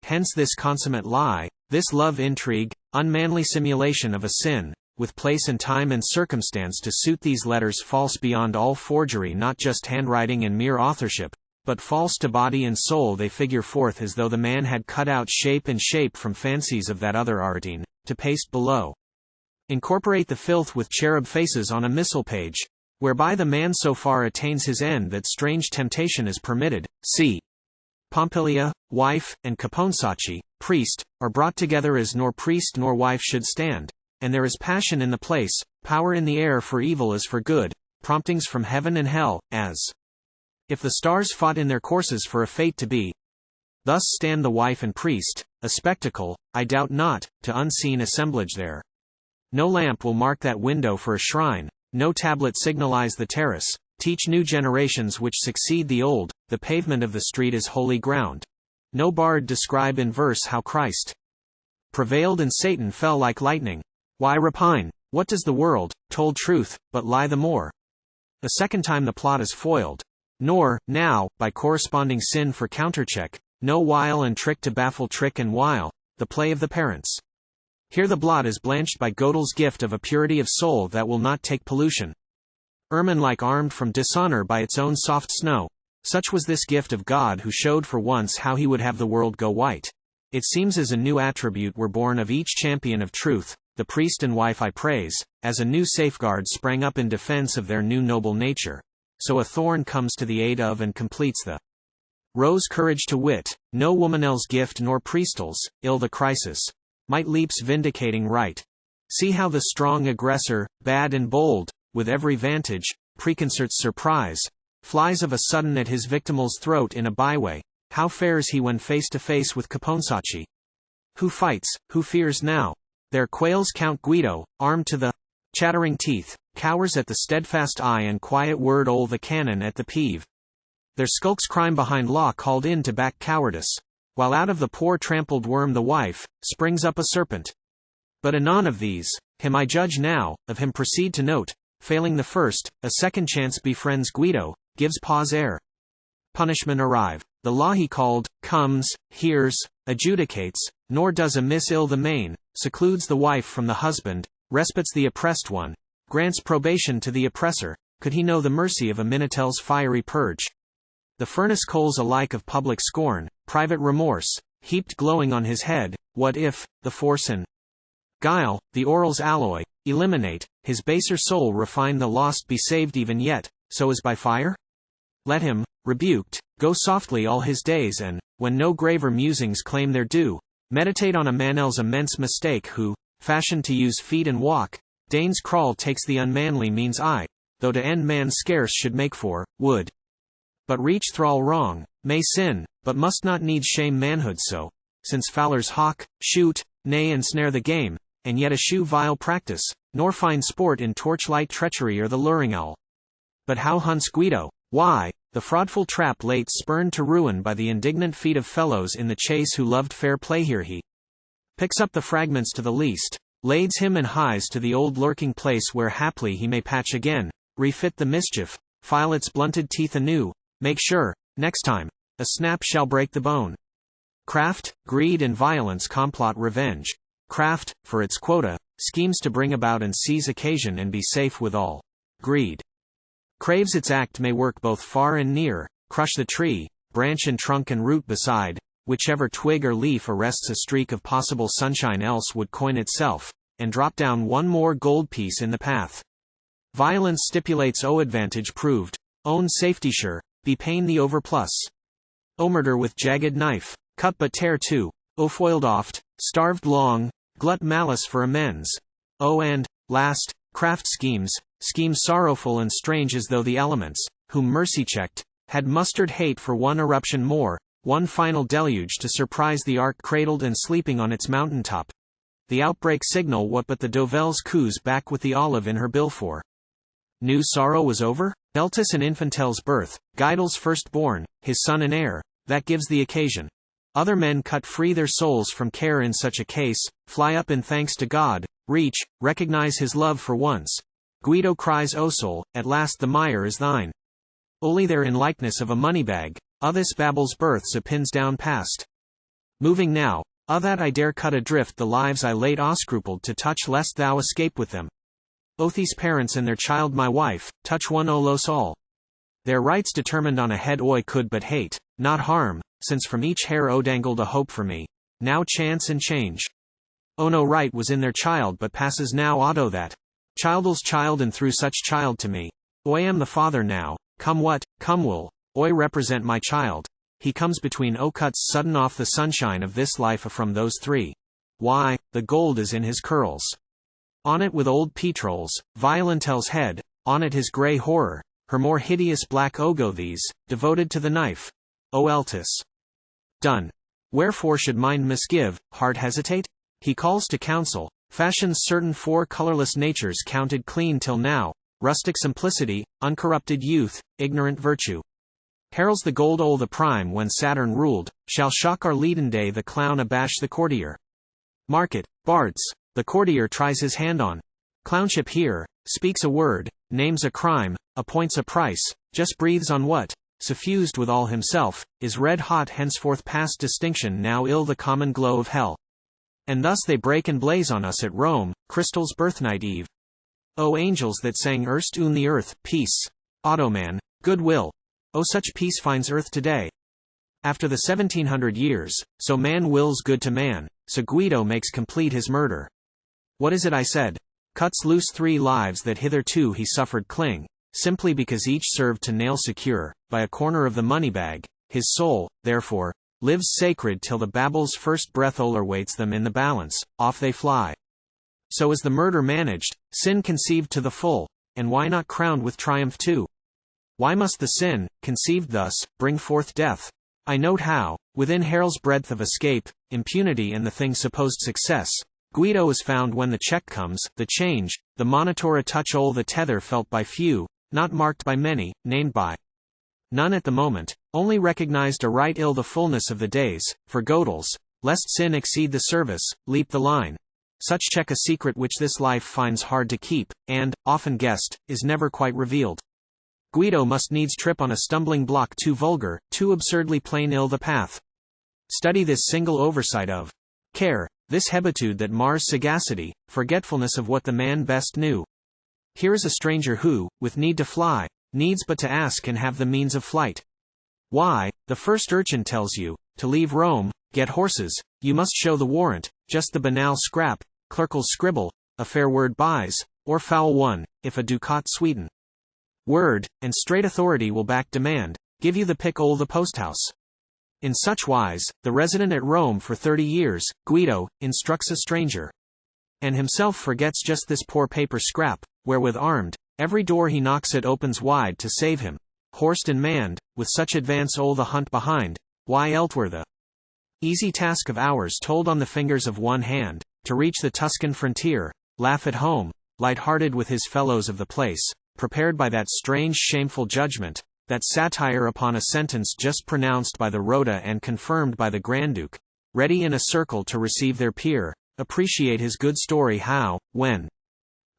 Hence this consummate lie, this love intrigue, unmanly simulation of a sin, with place and time and circumstance to suit these letters false beyond all forgery, not just handwriting and mere authorship, but false to body and soul. They figure forth as though the man had cut out shape and shape from fancies of that other artine, to paste below. Incorporate the filth with cherub faces on a missal page, whereby the man so far attains his end that strange temptation is permitted. See. Pompilia, wife, and Caponsacchi, priest, are brought together as nor priest nor wife should stand, and there is passion in the place, power in the air for evil as for good, promptings from heaven and hell, as if the stars fought in their courses for a fate to be. Thus stand the wife and priest, a spectacle, I doubt not, to unseen assemblage there. No lamp will mark that window for a shrine, no tablet signalize the terrace, teach new generations which succeed the old, the pavement of the street is holy ground. No bard describe in verse how Christ prevailed and Satan fell like lightning. Why repine? What does the world, told truth, but lie the more? The second time the plot is foiled. Nor, now, by corresponding sin for countercheck, no wile and trick to baffle trick and wile, the play of the parents. Here the blot is blanched by Gödel's gift of a purity of soul that will not take pollution. Ermine-like armed from dishonor by its own soft snow, such was this gift of God who showed for once how he would have the world go white. It seems as a new attribute were born of each champion of truth, the priest and wife I praise, as a new safeguard sprang up in defense of their new noble nature. So a thorn comes to the aid of and completes the rose courage to wit, no womanel's gift nor priestel's, ill the crisis, might leaps vindicating right. See how the strong aggressor, bad and bold, with every vantage, preconcerts surprise, flies of a sudden at his victim's throat in a byway. How fares he when face to face with Caponsacchi? Who fights, who fears now? There quails Count Guido, armed to the chattering teeth, cowers at the steadfast eye and quiet word the cannon at the peeve. There skulks crime behind law called in to back cowardice, while out of the poor trampled worm the wife, springs up a serpent. But anon of these, him I judge now, of him proceed to note, failing the first, a second chance befriends Guido, gives pause ere punishment arrive. The law he called, comes, hears, adjudicates, nor does amiss ill the main, secludes the wife from the husband, respites the oppressed one, grants probation to the oppressor, could he know the mercy of a Minitel's fiery purge. The furnace coals alike of public scorn, private remorse, heaped glowing on his head, what if, the force and guile, the oral's alloy, eliminate, his baser soul refine the lost be saved even yet, so as by fire? Let him, rebuked, go softly all his days and, when no graver musings claim their due, meditate on a manel's immense mistake who, fashioned to use feet and walk, deigns crawl takes the unmanly means I, though to end man scarce should make for, would but reach thrall wrong, may sin, but must not needs shame manhood so, since fowlers hawk, shoot, nay ensnare the game, and yet eschew vile practice, nor find sport in torchlight treachery or the luring owl. But how hunts Guido? Why, the fraudful trap late spurned to ruin by the indignant feet of fellows in the chase who loved fair play. Here he picks up the fragments to the least, lades him and hies to the old lurking place where haply he may patch again, refit the mischief, file its blunted teeth anew, make sure, next time, a snap shall break the bone. Craft, greed and violence complot revenge. Craft, for its quota, schemes to bring about and seize occasion and be safe withal. Greed craves its act may work both far and near, crush the tree, branch and trunk and root beside, whichever twig or leaf arrests a streak of possible sunshine else would coin itself, and drop down one more gold piece in the path. Violence stipulates advantage proved, own safety sure, be pain the overplus. Murder with jagged knife, cut but tear too, foiled oft, starved long, glut malice for amends. And, last, craft schemes sorrowful and strange as though the elements, whom mercy checked, had mustered hate for one eruption more, one final deluge to surprise the ark cradled and sleeping on its mountain top. The outbreak signal what but the Dovel's coos back with the olive in her bill for. New sorrow was over? Beltis and Infantel's birth, Guidel's firstborn, his son and heir, that gives the occasion. Other men cut free their souls from care in such a case, fly up in thanks to God, reach, recognize his love for once. Guido cries O soul, at last the mire is thine. Only there in likeness of a moneybag, this Babel's births pins down past. Moving now, that I dare cut adrift the lives I late oscrupled to touch lest thou escape with them. These parents and their child my wife, touch one los all. Their rights determined on a head could but hate, not harm, since from each hair dangled a hope for me, now chance and change. No right was in their child but passes now auto that. Child's child and through such child to me. Am the father now, come what, come will, represent my child. He comes between cuts sudden off the sunshine of this life from those three. Why, the gold is in his curls. On it with old Petrol's, Violentel's head, on it his grey horror, her more hideous black these, devoted to the knife. Eltis. Done. Wherefore should mind misgive, heart hesitate? He calls to counsel, fashions certain four colorless natures counted clean till now, rustic simplicity, uncorrupted youth, ignorant virtue. Heralds the gold the prime when Saturn ruled, shall shock our leaden day the clown abash the courtier. Market, bards, the courtier tries his hand on. Clownship here, speaks a word, names a crime, appoints a price, just breathes on what, suffused with all himself, is red hot henceforth past distinction now ill the common glow of hell. And thus they break and blaze on us at Rome, Crystal's birthnight eve. O angels that sang erst on the earth, peace. Ottoman, good will. O such peace finds earth today. After the 1700 years, so man wills good to man, so Guido makes complete his murder. What is it I said? Cuts loose 3 lives that hitherto he suffered cling, simply because each served to nail secure, by a corner of the money bag, his soul, therefore, lives sacred till the Babel's first breath waits them in the balance, off they fly. So is the murder managed, sin conceived to the full, and why not crowned with triumph too? Why must the sin, conceived thus, bring forth death? I note how, within Harold's breadth of escape, impunity and the thing's supposed success, Guido is found when the check comes, the change, the monitor a touch the tether felt by few, not marked by many, named by none at the moment, only recognized aright ill the fullness of the days, for Godels, lest sin exceed the service, leap the line. Such check a secret which this life finds hard to keep, and, often guessed, is never quite revealed. Guido must needs trip on a stumbling block too vulgar, too absurdly plain ill the path. Study this single oversight of care, this hebitude that mars sagacity, forgetfulness of what the man best knew. Here is a stranger who, with need to fly, needs but to ask and have the means of flight. Why, the first urchin tells you, to leave Rome, get horses, you must show the warrant, just the banal scrap, clerk'll scribble, a fair word buys, or foul one, if a ducat sweeten. Word, and straight authority will back demand, give you the pick the posthouse. In such wise, the resident at Rome for 30 years, Guido, instructs a stranger. And himself forgets just this poor paper scrap, wherewith armed, every door he knocks it opens wide to save him. Horsed and manned, with such advance the hunt behind, why eltwere the easy task of hours told on the fingers of one hand, to reach the Tuscan frontier, laugh at home, light-hearted with his fellows of the place, prepared by that strange shameful judgment, that satire upon a sentence just pronounced by the Rota and confirmed by the Granduke, ready in a circle to receive their peer, appreciate his good story how, when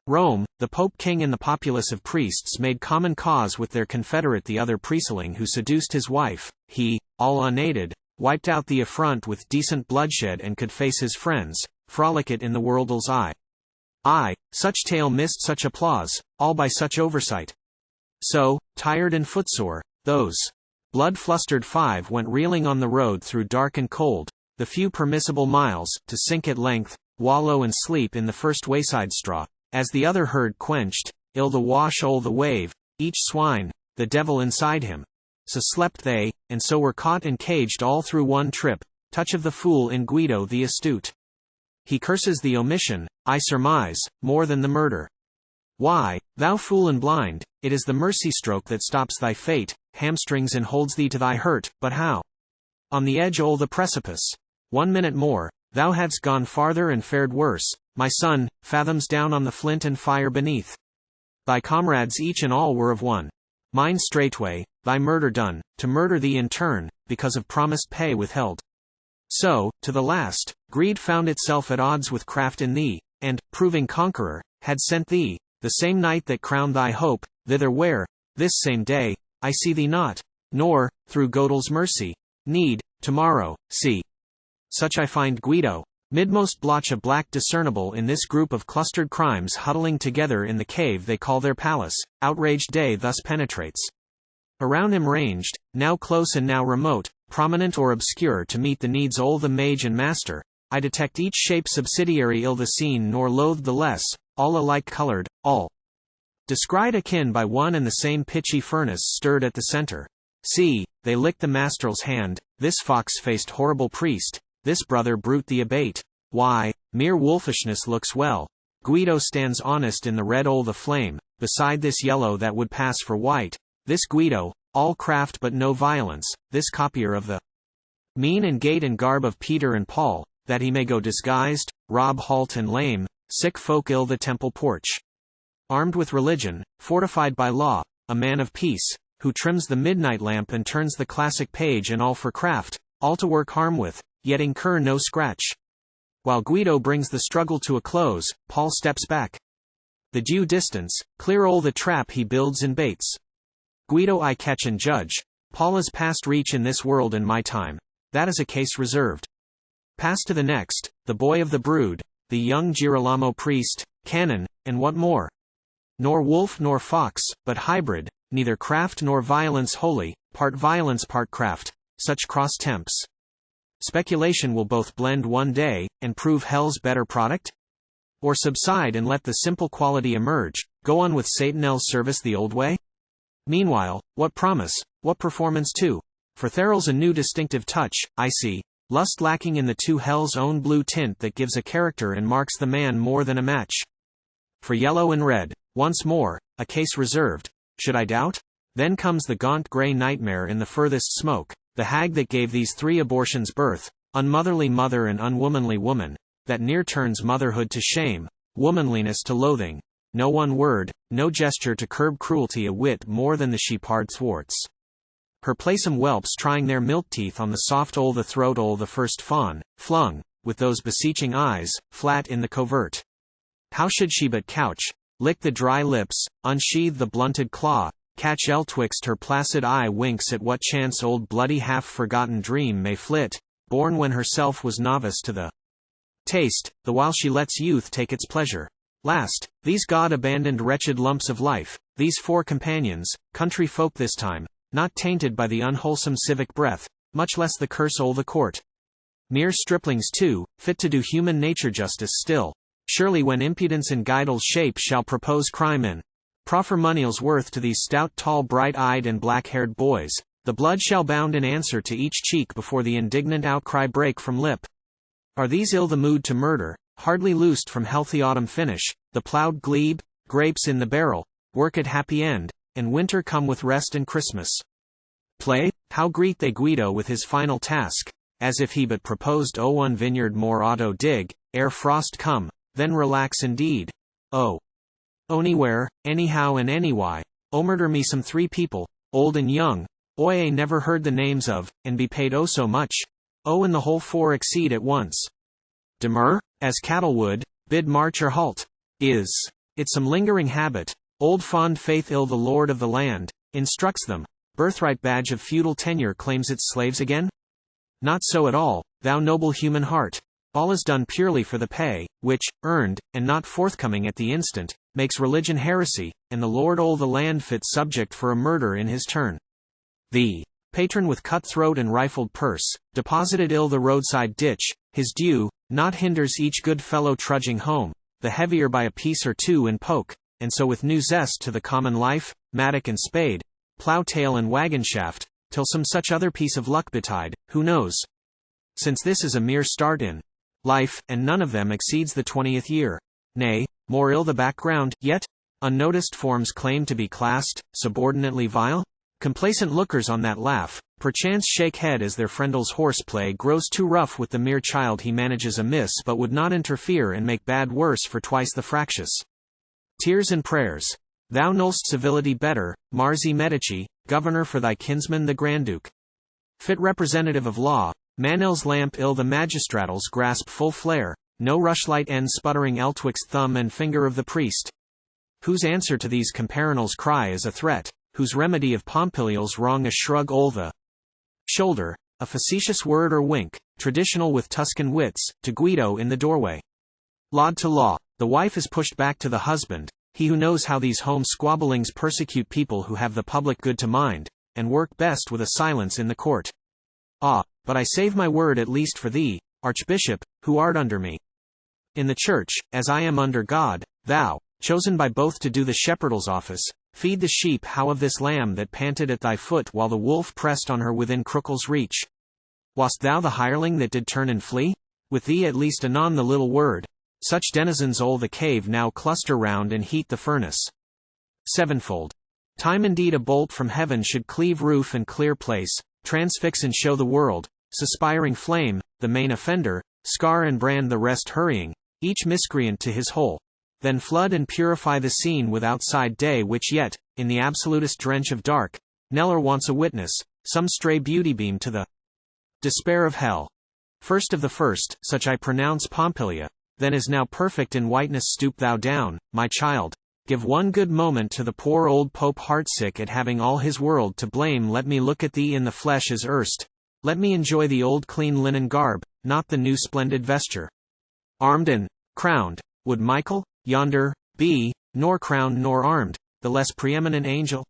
Rome, the Pope King and the populace of priests made common cause with their confederate the other priestling who seduced his wife, he, all unaided, wiped out the affront with decent bloodshed and could face his friends, frolic it in the world's eye. Aye, such tale missed such applause, all by such oversight. So, tired and footsore, those blood-flustered 5 went reeling on the road through dark and cold, the few permissible miles, to sink at length, wallow and sleep in the first wayside straw, as the other herd quenched, ill the wash the wave, each swine, the devil inside him. So slept they, and so were caught and caged all through one trip, touch of the fool in Guido the astute. He curses the omission, I surmise, more than the murder. Why, thou fool and blind, it is the mercy stroke that stops thy fate, hamstrings and holds thee to thy hurt, but how? On the edge the precipice. 1 minute more, thou hadst gone farther and fared worse, my son, fathoms down on the flint and fire beneath. Thy comrades each and all were of one mind straightway, thy murder done, to murder thee in turn, because of promised pay withheld. So, to the last, greed found itself at odds with craft in thee, and, proving conqueror, had sent thee, the same night that crowned thy hope, thither where, this same day, I see thee not, nor, through Godel's mercy, need, tomorrow, see. Such I find Guido, midmost blotch a black discernible in this group of clustered crimes huddling together in the cave they call their palace, outraged day thus penetrates. Around him ranged, now close and now remote, prominent or obscure to meet the needs the mage and master, I detect each shape subsidiary the scene nor loathed the less, all alike colored, all descried akin by one and the same pitchy furnace stirred at the center. See, they licked the mastrel's hand, this fox-faced horrible priest, this brother brute the abate. Why, mere wolfishness looks well. Guido stands honest in the red the flame, beside this yellow that would pass for white. This Guido, all craft but no violence, this copier of the mean and gait and garb of Peter and Paul, that he may go disguised, rob halt and lame, sick folk ill the temple porch. Armed with religion, fortified by law, a man of peace, who trims the midnight lamp and turns the classic page and all for craft, all to work harm with, yet incur no scratch. While Guido brings the struggle to a close, Paul steps back. the due distance, clear the trap he builds and baits. Guido I catch and judge, Paula's past reach in this world in my time, that is a case reserved. Pass to the next, the boy of the brood, the young Girolamo priest, canon, and what more? Nor wolf nor fox, but hybrid, neither craft nor violence wholly, part violence part craft, such cross temps. Speculation will both blend one day, and prove hell's better product? Or subside and let the simple quality emerge, go on with Satanel's service the old way? Meanwhile, what promise, what performance too? For Theral's a new distinctive touch, I see, lust lacking in the two hell's own blue tint that gives a character and marks the man more than a match. For yellow and red, once more, a case reserved, should I doubt? Then comes the gaunt grey nightmare in the furthest smoke, the hag that gave these 3 abortions birth, unmotherly mother and unwomanly woman, that near turns motherhood to shame, womanliness to loathing, no one word, no gesture to curb cruelty a whit more than the shepherd thwarts. Her playsome whelps trying their milk teeth on the soft the throat the first fawn, flung, with those beseeching eyes, flat in the covert. How should she but couch, lick the dry lips, unsheathe the blunted claw, catch twixt her placid eye winks at what chance old bloody half-forgotten dream may flit, born when herself was novice to the taste, the while she lets youth take its pleasure. Last, these God-abandoned wretched lumps of life, these 4 companions, country folk this time, not tainted by the unwholesome civic breath, much less the curse the court. Mere striplings too, fit to do human nature justice still. Surely when impudence in Guidel's shape shall propose crime in proffer money's worth to these stout tall bright-eyed and black-haired boys, the blood shall bound in answer to each cheek before the indignant outcry break from lip. Are these ill the mood to murder, hardly loosed from healthy autumn finish, the ploughed glebe, grapes in the barrel, work at happy end, and winter come with rest and Christmas? Play, how greet they Guido with his final task, as if he but proposed one vineyard more dig, ere frost come, then relax indeed. Anywhere, anyhow and anywhy, murder me some 3 people, old and young, I never heard the names of, and be paid so much, and the whole 4 exceed at once. Demur, as cattle would, bid march or halt. Is it some lingering habit, old fond faith the lord of the land, instructs them, birthright badge of feudal tenure claims its slaves again? Not so at all, thou noble human heart. All is done purely for the pay, which, earned, and not forthcoming at the instant, makes religion heresy, and the lord the land fit subject for a murder in his turn. The patron with cut-throat and rifled purse, deposited the roadside ditch, his due, not hinders each good fellow trudging home, the heavier by a piece or 2 in poke, and so with new zest to the common life, mattock and spade, plough-tail and wagon-shaft, till some such other piece of luck betide, who knows? Since this is a mere start in life, and none of them exceeds the 20th year. Nay, more ill the background, yet unnoticed forms claim to be classed, subordinately vile? Complacent lookers on that laugh, perchance shake head as their friendle's horseplay grows too rough with the mere child he manages amiss but would not interfere and make bad worse for twice the fractious. Tears and prayers. Thou know'st civility better, Marzi Medici, governor for thy kinsman the Grand Duke. Fit representative of law, Manel's lamp the magistratals grasp full flare, no rushlight ends sputtering twixt thumb and finger of the priest. Whose answer to these comparinals cry is a threat, whose remedy of Pompilial's wrong a shrug the shoulder, a facetious word or wink, traditional with Tuscan wits, to Guido in the doorway. Laud to law, the wife is pushed back to the husband, he who knows how these home squabblings persecute people who have the public good to mind, and work best with a silence in the court. But I save my word at least for thee, Archbishop, who art under me. In the church, as I am under God, thou, chosen by both to do the shepherd's office, feed the sheep how of this lamb that panted at thy foot while the wolf pressed on her within Crookle's reach. Wast thou the hireling that did turn and flee? With thee at least anon the little word. Such denizens the cave now cluster round and heat the furnace. Sevenfold. Time indeed a bolt from heaven should cleave roof and clear place, transfix and show the world, suspiring flame, the main offender, scar and brand the rest hurrying, each miscreant to his hole. Then flood and purify the scene with outside day which yet, in the absolutest drench of dark, Neller wants a witness, some stray beauty beam to the despair of hell. First of the first, such I pronounce Pompilia, then is now perfect in whiteness stoop thou down, my child, Give one good moment to the poor old Pope heartsick at having all his world to blame. Let me look at thee in the flesh as erst. Let me enjoy the old clean linen garb, not the new splendid vesture. Armed and crowned, would Michael, yonder, be, nor crowned nor armed, the less preeminent angel?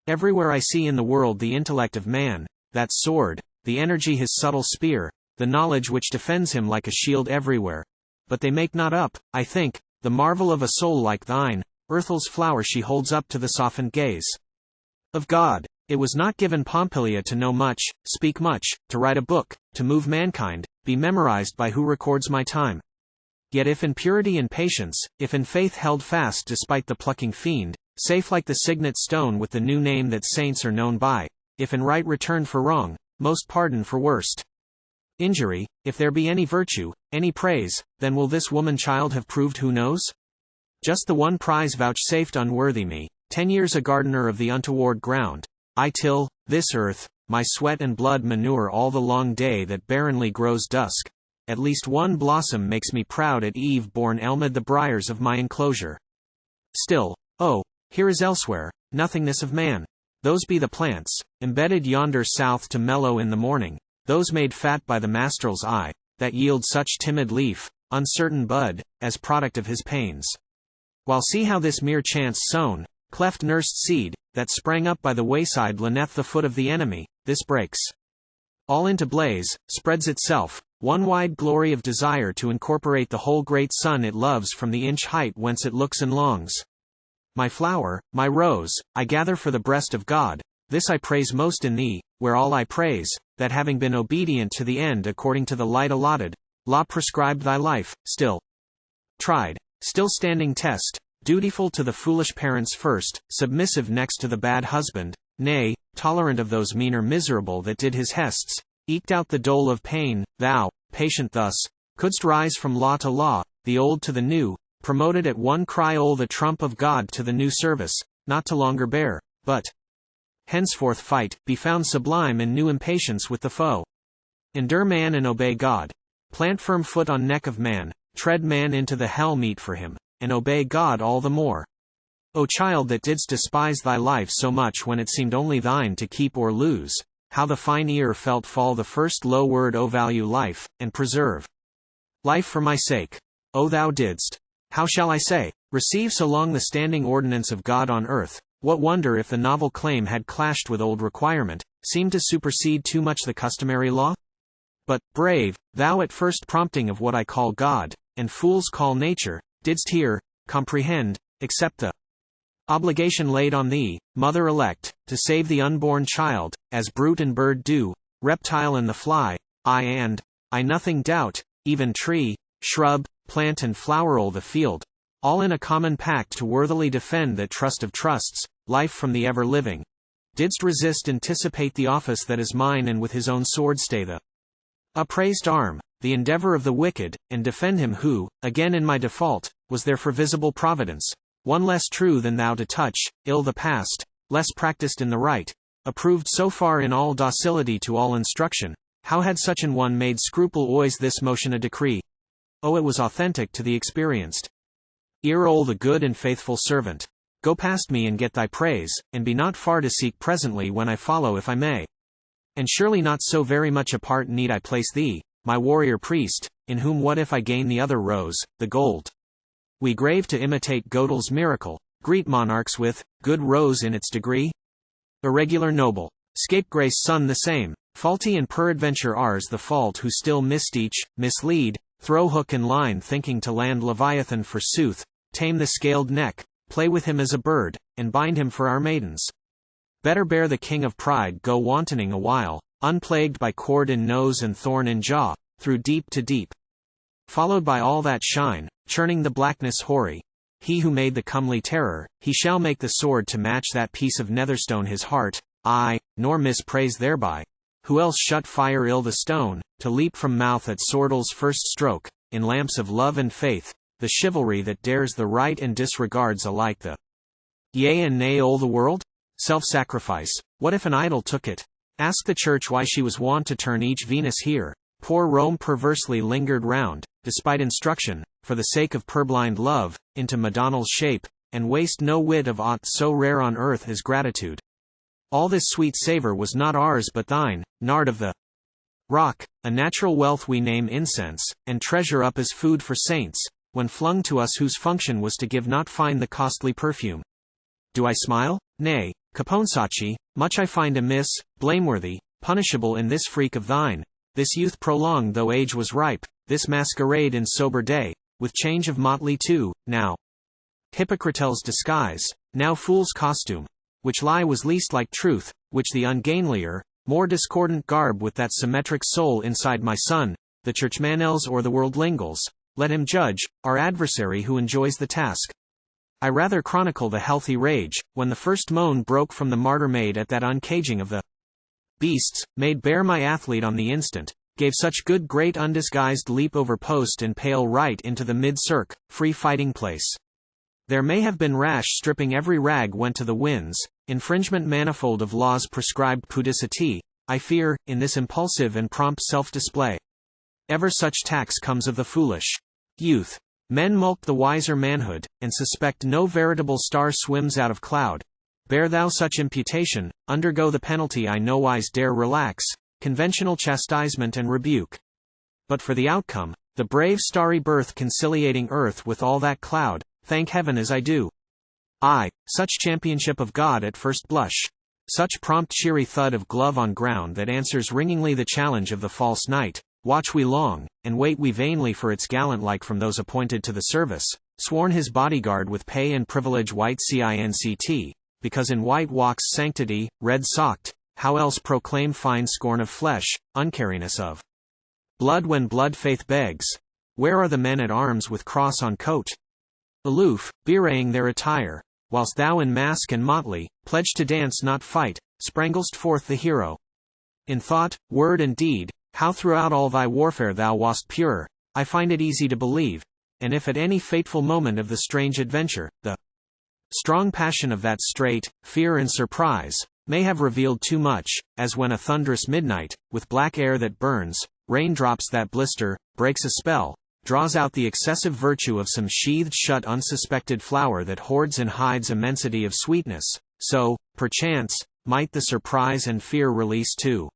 Everywhere I see in the world the intellect of man, that sword, the energy his subtle spear, the knowledge which defends him like a shield everywhere. But they make not up, I think, the marvel of a soul like thine, Earthel's flower she holds up to the softened gaze of God. It was not given Pompilia to know much, speak much, to write a book, to move mankind, be memorized by who records my time. Yet if in purity and patience, if in faith held fast despite the plucking fiend, safe like the signet stone with the new name that saints are known by, if in right return for wrong, most pardon for worst injury, if there be any virtue, any praise, then will this woman-child have proved who knows? Just the one prize vouchsafed unworthy me, 10 years a gardener of the untoward ground, I till, this earth, my sweat and blood manure all the long day that barrenly grows dusk. At least one blossom makes me proud at eve born amid the briars of my enclosure. Still, oh, here is elsewhere, nothingness of man. Those be the plants, embedded yonder south to mellow in the morning, those made fat by the mastral's eye, that yield such timid leaf, uncertain bud, as product of his pains. While see how this mere chance sown, cleft nursed seed, that sprang up by the wayside leaneth the foot of the enemy, this breaks all into blaze, spreads itself, one wide glory of desire to incorporate the whole great sun it loves from the inch height whence it looks and longs. My flower, my rose, I gather for the breast of God, this I praise most in thee, where all I praise, that having been obedient to the end according to the light allotted, law prescribed thy life, still tried, still standing test, dutiful to the foolish parents first, submissive next to the bad husband, nay, tolerant of those meaner miserable that did his hests, eked out the dole of pain, thou, patient thus, couldst rise from law to law, the old to the new, promoted at one cry the trump of God to the new service, not to longer bear, but henceforth fight, be found sublime in new impatience with the foe. Endure man and obey God. Plant firm foot on neck of man, tread man into the hell meet for him, and obey God all the more. O child that didst despise thy life so much when it seemed only thine to keep or lose, how the fine ear felt fall the first low word O value life, and preserve life for my sake. O thou didst, how shall I say, receive so long the standing ordinance of God on earth, what wonder if the novel claim had clashed with old requirement, seemed to supersede too much the customary law? But, brave, thou at first prompting of what I call God, and fools call nature, didst hear, comprehend, accept the obligation laid on thee, mother elect, to save the unborn child, as brute and bird do, reptile and the fly, I nothing doubt, even tree, shrub, plant and flower all the field, all in a common pact to worthily defend that trust of trusts, life from the ever-living. Didst resist anticipate the office that is mine and with his own sword stay the upraised arm, the endeavor of the wicked, and defend him who, again in my default, was there for visible providence, one less true than thou to touch, ill the past, less practiced in the right, approved so far in all docility to all instruction, how had such an one made scruple always this motion a decree? Oh, it was authentic to the experienced ear the good and faithful servant. Go past me and get thy praise, and be not far to seek presently when I follow if I may. And surely not so very much apart need I place thee, my warrior priest, in whom what if I gain the other rose, the gold? We grave to imitate Gödel's miracle, greet monarchs with, good rose in its degree? Irregular noble, scapegrace son the same, faulty and peradventure ours the fault who still mislead, throw hook and line thinking to land Leviathan forsooth, tame the scaled neck, play with him as a bird, and bind him for our maidens. Better bear the king of pride go wantoning a while, unplagued by cord in nose and thorn in jaw, through deep to deep. Followed by all that shine, churning the blackness hoary. He who made the comely terror, he shall make the sword to match that piece of netherstone his heart, nor mispraise thereby. Who else shut fire ill the stone, to leap from mouth at swordle's first stroke, in lamps of love and faith, the chivalry that dares the right and disregards alike the yea and nay all the world? Self-sacrifice, what if an idol took it? Ask the church why she was wont to turn each Venus here. Poor Rome perversely lingered round, despite instruction, for the sake of purblind love, into Madonna's shape, and waste no whit of aught so rare on earth as gratitude. All this sweet savour was not ours but thine, nard of the rock, a natural wealth we name incense, and treasure up as food for saints, when flung to us whose function was to give not find the costly perfume. Do I smile? Nay, Caponsacchi, much I find amiss, blameworthy, punishable in this freak of thine, this youth prolonged though age was ripe, this masquerade in sober day, with change of motley too, now hypocritel's disguise, now fool's costume, which lie was least like truth, which the ungainlier, more discordant garb with that symmetric soul inside my son, the churchmanels or the worldlingals, let him judge, our adversary who enjoys the task. I rather chronicle the healthy rage, when the first moan broke from the martyr maid at that uncaging of the beasts, made bare my athlete on the instant, gave such good great undisguised leap over post and pale right into the mid-cirque, free fighting place. There may have been rash stripping every rag went to the winds, infringement manifold of laws prescribed pudicity, I fear, in this impulsive and prompt self-display. Ever such tax comes of the foolish youth. Men mulct the wiser manhood, and suspect no veritable star swims out of cloud. Bear thou such imputation, undergo the penalty I nowise dare relax, conventional chastisement and rebuke. But for the outcome, the brave starry birth conciliating earth with all that cloud, thank heaven as I do. Aye, such championship of God at first blush. Such prompt cheery thud of glove on ground that answers ringingly the challenge of the false knight. Watch we long, and wait we vainly for its gallant like from those appointed to the service, sworn his bodyguard with pay and privilege white cinct, because in white walks sanctity, red socked, how else proclaim fine scorn of flesh, uncariness of blood when blood faith begs? Where are the men at arms with cross on coat? Aloof, bewraying their attire, whilst thou in mask and motley, pledged to dance not fight, spranglest forth the hero. In thought, word and deed, how throughout all thy warfare thou wast pure, I find it easy to believe, and if at any fateful moment of the strange adventure, the strong passion of that strait, fear and surprise, may have revealed too much, as when a thunderous midnight, with black air that burns, raindrops that blister, breaks a spell, draws out the excessive virtue of some sheathed shut unsuspected flower that hoards and hides immensity of sweetness, so, perchance, might the surprise and fear release too.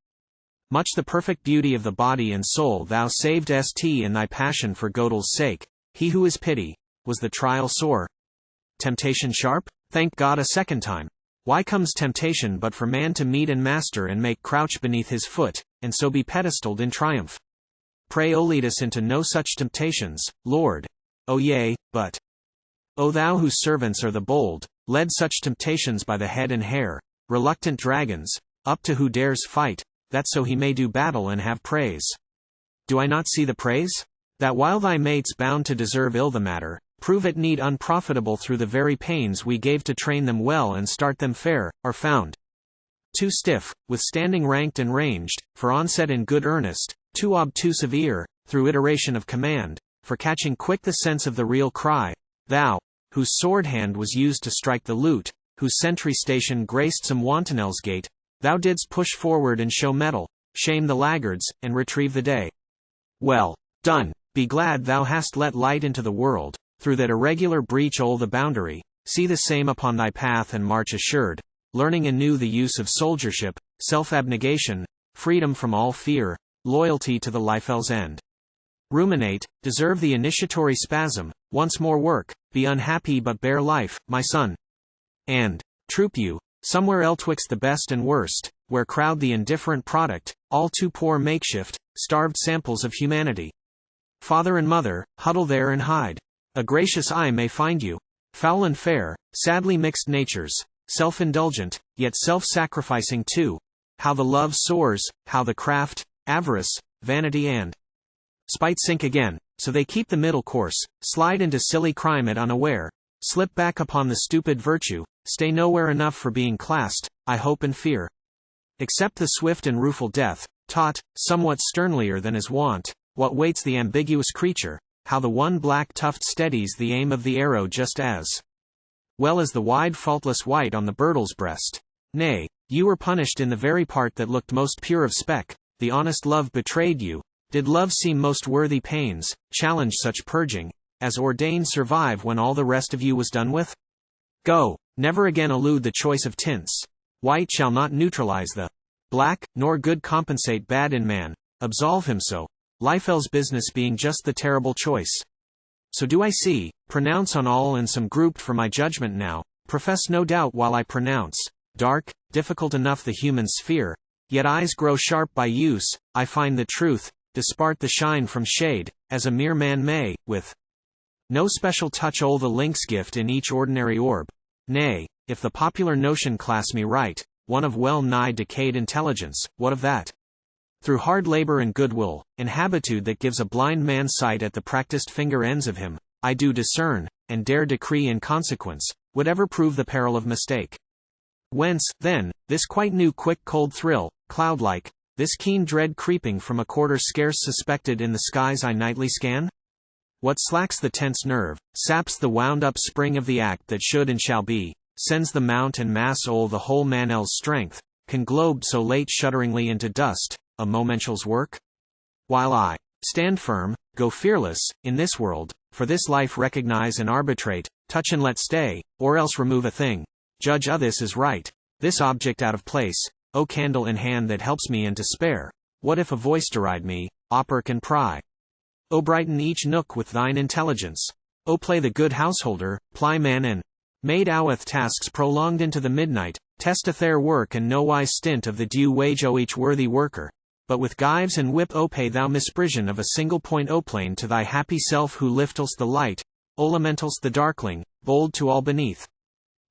Much the perfect beauty of the body and soul thou saved st in thy passion for Gödel's sake, he who is pity, was the trial sore? Temptation sharp? Thank God a second time. Why comes temptation but for man to meet and master and make crouch beneath his foot, and so be pedestaled in triumph? Pray O lead us into no such temptations, Lord. O yea, but O thou whose servants are the bold, led such temptations by the head and hair, reluctant dragons, up to who dares fight, that so he may do battle and have praise. Do I not see the praise? That while thy mates bound to deserve ill the matter, prove it need unprofitable through the very pains we gave to train them well and start them fair, are found too stiff, withstanding ranked and ranged, for onset in good earnest, too obtuse of ear, through iteration of command, for catching quick the sense of the real cry, thou, whose sword hand was used to strike the lute, whose sentry station graced some wantonel's gate, thou didst push forward and show mettle, shame the laggards, and retrieve the day. Well done, be glad thou hast let light into the world, through that irregular breach o'er the boundary, see the same upon thy path and march assured, learning anew the use of soldiership, self-abnegation, freedom from all fear, loyalty to the life's end. Ruminate, deserve the initiatory spasm, once more work, be unhappy but bear life, my son. And troop you, somewhere eltwixt the best and worst, where crowd the indifferent product, all too poor makeshift, starved samples of humanity. Father and mother, huddle there and hide. A gracious eye may find you. Foul and fair, sadly mixed natures, self-indulgent, yet self-sacrificing too. How the love soars, how the craft, avarice, vanity and spite sink again, so they keep the middle course, slide into silly crime at unaware, slip back upon the stupid virtue, stay nowhere enough for being classed, I hope and fear. Except the swift and rueful death, taught, somewhat sternlier than is wont, what waits the ambiguous creature, how the one black tuft steadies the aim of the arrow just as well as the wide faultless white on the birdle's breast. Nay, you were punished in the very part that looked most pure of speck, the honest love betrayed you. Did love seem most worthy pains, challenge such purging, as ordained survive when all the rest of you was done with? Go, never again elude the choice of tints. White shall not neutralize the black, nor good compensate bad in man, absolve him so, Liefel's business being just the terrible choice. So do I see, pronounce on all and some grouped for my judgment now, profess no doubt while I pronounce, dark, difficult enough the human sphere, yet eyes grow sharp by use, I find the truth, dispart the shine from shade, as a mere man may, with no special touch the link's gift in each ordinary orb. Nay, if the popular notion class me right, one of well-nigh decayed intelligence, what of that? Through hard labor and goodwill, and habitude that gives a blind man sight at the practiced finger ends of him, I do discern, and dare decree in consequence, whatever prove the peril of mistake. Whence, then, this quite new quick cold thrill, cloud-like, this keen dread creeping from a quarter scarce suspected in the skies I nightly scan? What slacks the tense nerve, saps the wound-up spring of the act that should and shall be, sends the mount and mass the whole manel's strength, conglobed so late shudderingly into dust, a momential's work? While I stand firm, go fearless, in this world, for this life recognize and arbitrate, touch and let stay, or else remove a thing, judge this is right, this object out of place, O candle in hand that helps me and to spare, what if a voice deride me, oper can pry? O brighten each nook with thine intelligence. O play the good householder, ply man and maid oweth tasks prolonged into the midnight, testeth their work and nowise stint of the due wage each worthy worker. But with gyves and whip pay thou misprision of a single point plain to thy happy self who liftelst the light, lamentalst the darkling, bold to all beneath.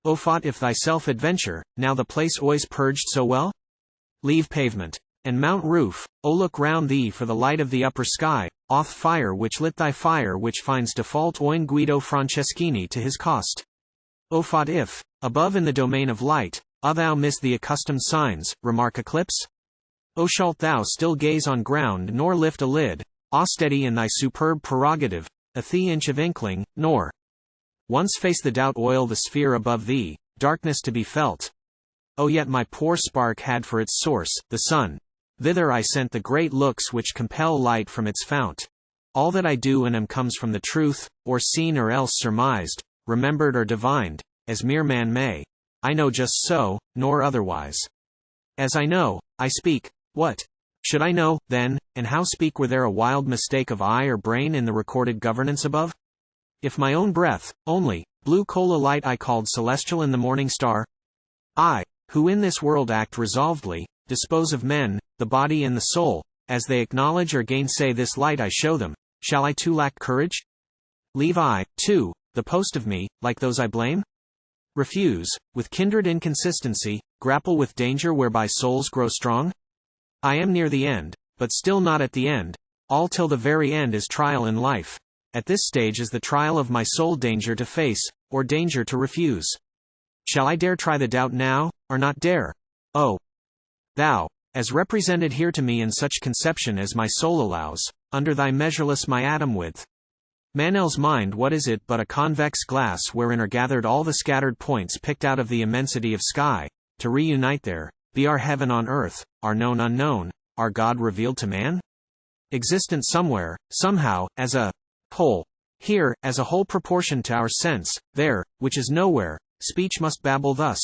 O fought if thyself adventure, now the place ois purged so well? Leave pavement, and mount roof, O look round thee for the light of the upper sky, off fire which lit thy fire which finds default oin Guido Franceschini to his cost. O fought if, above in the domain of light, thou miss the accustomed signs, remark eclipse? O shalt thou still gaze on ground nor lift a lid, steady in thy superb prerogative, a inch of inkling, nor once face the doubt the sphere above thee, darkness to be felt. O yet my poor spark had for its source, the sun. Thither I sent the great looks which compel light from its fount. All that I do and am comes from the truth, or seen or else surmised, remembered or divined, as mere man may. I know just so, nor otherwise. As I know, I speak. What should I know, then, and how speak were there a wild mistake of eye or brain in the recorded governance above? If my own breath, only, blue cola light I called celestial in the morning star? I, who in this world act resolvedly, dispose of men, the body and the soul, as they acknowledge or gainsay this light I show them, shall I too lack courage? Leave I, too, the post of me, like those I blame? Refuse, with kindred inconsistency, grapple with danger whereby souls grow strong? I am near the end, but still not at the end, all till the very end is trial in life. At this stage is the trial of my soul danger to face, or danger to refuse. Shall I dare try the doubt now, or not dare? Oh, thou, as represented here to me in such conception as my soul allows, under thy measureless my atom width. Manel's mind, what is it but a convex glass wherein are gathered all the scattered points picked out of the immensity of sky, to reunite there, be our heaven on earth, our known unknown, our God revealed to man? Existent somewhere, somehow, as a whole. Here, as a whole proportioned to our sense, there, which is nowhere, speech must babble thus.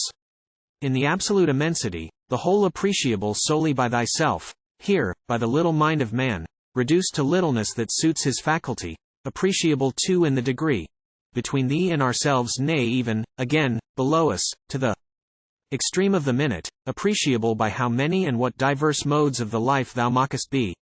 In the absolute immensity, the whole appreciable solely by thyself, here, by the little mind of man, reduced to littleness that suits his faculty, appreciable too in the degree, between thee and ourselves, nay even, again, below us, to the extreme of the minute, appreciable by how many and what diverse modes of the life thou mockest be.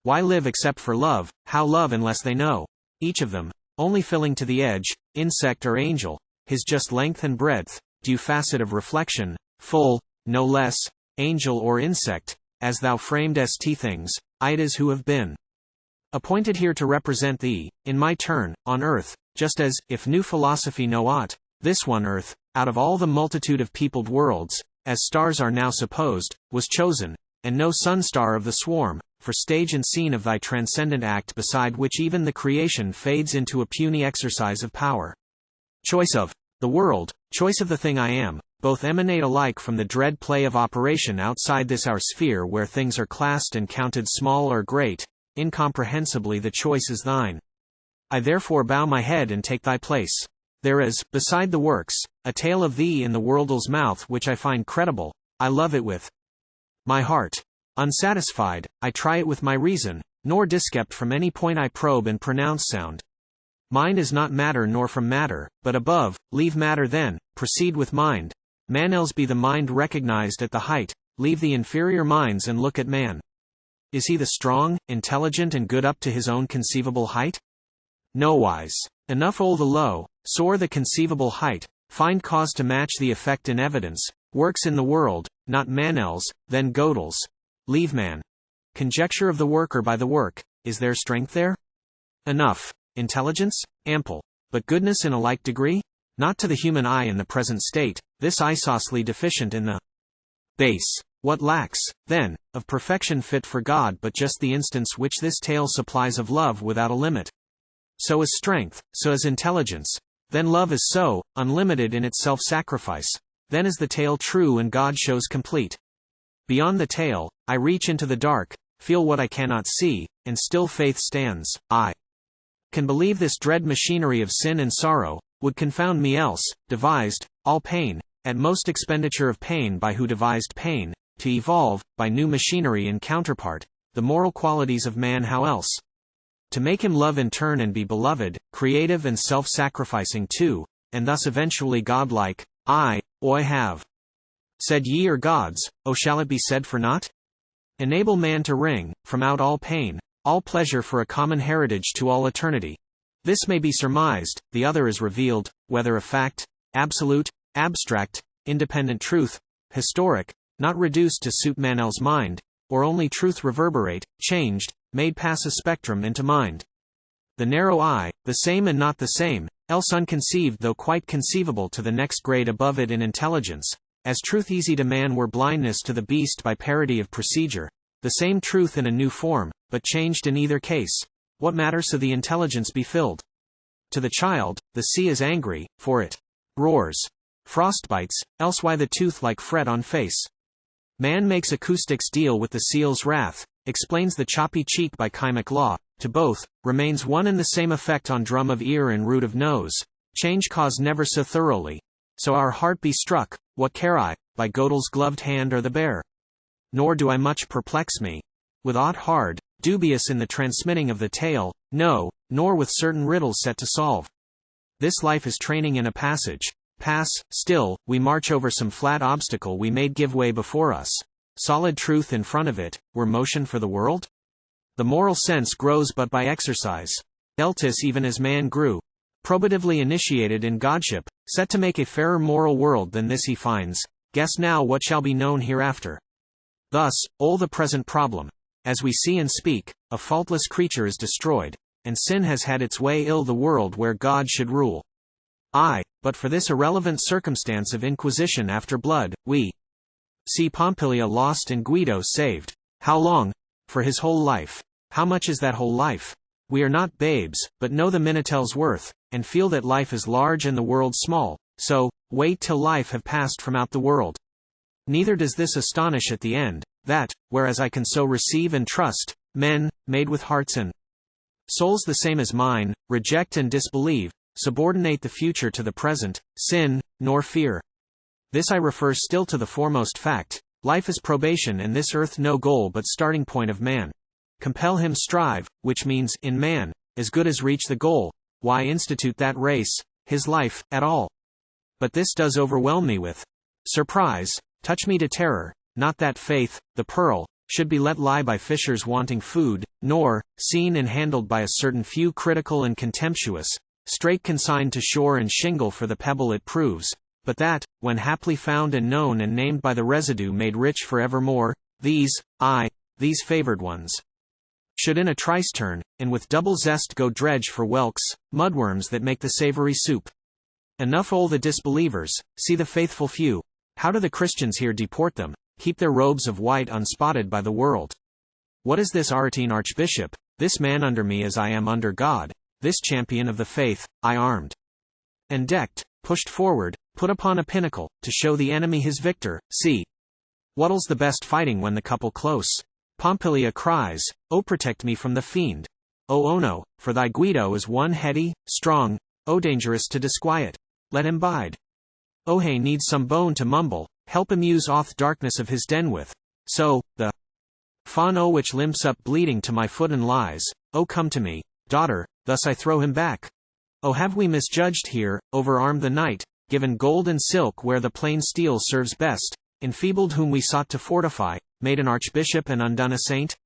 Why live except for love, how love unless they know, each of them, only filling to the edge, insect or angel, his just length and breadth, due facet of reflection, full, no less, angel or insect, as thou framed st things, idas who have been appointed here to represent thee, in my turn, on earth, just as, if new philosophy know aught, this one earth, out of all the multitude of peopled worlds, as stars are now supposed, was chosen, and no sun-star of the swarm, for stage and scene of thy transcendent act beside which even the creation fades into a puny exercise of power. Choice of the world, choice of the thing I am, both emanate alike from the dread play of operation outside this our sphere where things are classed and counted small or great, incomprehensibly the choice is thine. I therefore bow my head and take thy place. There is, beside the works, a tale of thee in the worldle's mouth which I find credible. I love it with my heart. Unsatisfied, I try it with my reason, nor discept from any point I probe and pronounce sound. Mind is not matter nor from matter, but above, leave matter then, proceed with mind. Man else be the mind recognized at the height, leave the inferior minds and look at man. Is he the strong, intelligent and good up to his own conceivable height? Nowise. Enough all the low, soar the conceivable height, find cause to match the effect in evidence, works in the world, not man else, then Gödel's. Leave man. Conjecture of the worker by the work, is there strength there? Enough. Intelligence? Ample. But goodness in a like degree? Not to the human eye in the present state, this isosly deficient in the base. What lacks, then, of perfection fit for God but just the instance which this tale supplies of love without a limit? So is strength, so is intelligence. Then love is so, unlimited in its self-sacrifice. Then is the tale true and God shows complete. Beyond the tale, I reach into the dark, feel what I cannot see, and still faith stands. I can believe this dread machinery of sin and sorrow, would confound me else, devised, all pain, at most expenditure of pain by who devised pain, to evolve, by new machinery and counterpart, the moral qualities of man how else? To make him love in turn and be beloved, creative and self-sacrificing too, and thus eventually godlike. I have said ye are gods, shall it be said for naught? Enable man to wring, from out all pain, all pleasure for a common heritage to all eternity. This may be surmised, the other is revealed, whether a fact, absolute, abstract, independent truth, historic, not reduced to suit Manel's mind, or only truth reverberate, changed, made pass a spectrum into mind. The narrow eye, the same and not the same, else unconceived though quite conceivable to the next grade above it in intelligence, as truth easy to man were blindness to the beast by parity of procedure, the same truth in a new form, but changed in either case. What matter so the intelligence be filled? To the child, the sea is angry, for it roars. Frost bites, else why the tooth like fret on face? Man makes acoustics deal with the seal's wrath, explains the choppy cheek by chymic law, to both, remains one and the same effect on drum of ear and root of nose, change cause never so thoroughly. So our heart be struck, what care I, by Gödel's gloved hand or the bear? Nor do I much perplex me with aught hard, dubious in the transmitting of the tale, no, nor with certain riddles set to solve. This life is training in a passage. Pass, still, we march over some flat obstacle we made give way before us. Solid truth in front of it, were motion for the world? The moral sense grows but by exercise. Eltis even as man grew, probatively initiated in godship, set to make a fairer moral world than this he finds, guess now what shall be known hereafter. Thus, all the present problem, as we see and speak, a faultless creature is destroyed, and sin has had its way ill the world where God should rule. But for this irrelevant circumstance of inquisition after blood, we see Pompilia lost and Guido saved. How long? For his whole life. How much is that whole life? We are not babes, but know the Minutell's worth, and feel that life is large and the world small, so, wait till life have passed from out the world. Neither does this astonish at the end, that, whereas I can so receive and trust, men, made with hearts and souls the same as mine, reject and disbelieve, subordinate the future to the present, sin, nor fear. This I refer still to the foremost fact, life is probation and this earth no goal but starting point of man. Compel him strive, which means, in man, as good as reach the goal, why institute that race, his life, at all? But this does overwhelm me with surprise, touch me to terror, not that faith, the pearl, should be let lie by fishers wanting food, nor, seen and handled by a certain few critical and contemptuous, straight consigned to shore and shingle for the pebble it proves, but that, when haply found and known and named by the residue made rich for evermore, these favored ones, should in a trice turn, and with double zest go dredge for whelks, mudworms that make the savory soup. Enough all the disbelievers, see the faithful few. How do the Christians here deport them, keep their robes of white unspotted by the world? What is this Aretine archbishop, this man under me as I am under God, this champion of the faith, I armed and decked, pushed forward, put upon a pinnacle, to show the enemy his victor, see. What'll's the best fighting when the couple close? Pompilia cries, O protect me from the fiend. Oh no, for thy Guido is one heady, strong, oh dangerous to disquiet. Let him bide. Oh hey needs some bone to mumble, help amuse off darkness of his den with. So, the fawn oh which limps up bleeding to my foot and lies, oh come to me, daughter, thus I throw him back. Oh have we misjudged here, overarmed the knight, given gold and silk where the plain steel serves best, enfeebled whom we sought to fortify, made an archbishop and undone a saint?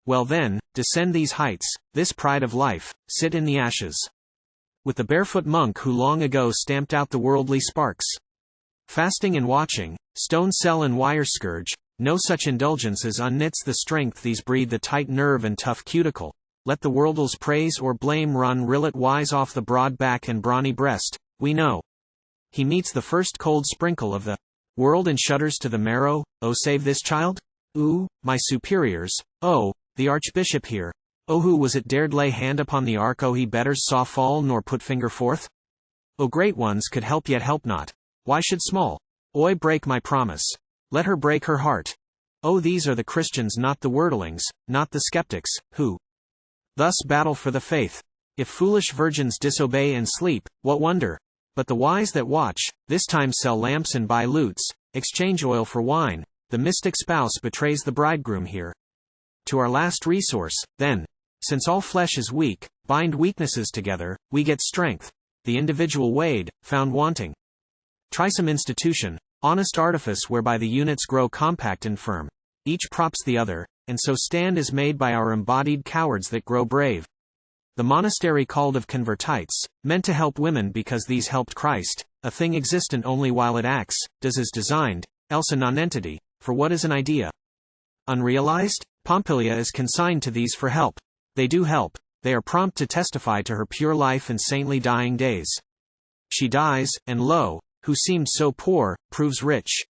Well then, descend these heights, this pride of life, sit in the ashes. With the barefoot monk who long ago stamped out the worldly sparks. Fasting and watching, stone cell and wire scourge, no such indulgences unknits the strength these breed the tight nerve and tough cuticle. Let the world's praise or blame run rillet wise off the broad back and brawny breast, we know. He meets the first cold sprinkle of the world and shudders to the marrow, oh save this child? Ooh, my superiors, oh, the archbishop here. Oh who was it dared lay hand upon the ark oh he betters saw fall nor put finger forth? Oh great ones could help yet help not, why should small? Oi break my promise. Let her break her heart. Oh these are the Christians not the wordlings, not the skeptics, who thus battle for the faith. If foolish virgins disobey and sleep, what wonder? But the wise that watch, this time sell lamps and buy lutes, exchange oil for wine, the mystic spouse betrays the bridegroom here. To our last resource, then. Since all flesh is weak, bind weaknesses together, we get strength. The individual weighed, found wanting. Try some institution, honest artifice whereby the units grow compact and firm. Each props the other, and so stand is made by our embodied cowards that grow brave. The monastery called of convertites, meant to help women because these helped Christ, a thing existent only while it acts, does as designed, else a nonentity, for what is an idea? Unrealized? Pompilia is consigned to these for help. They do help, they are prompt to testify to her pure life and saintly dying days. She dies, and lo, who seemed so poor, proves rich.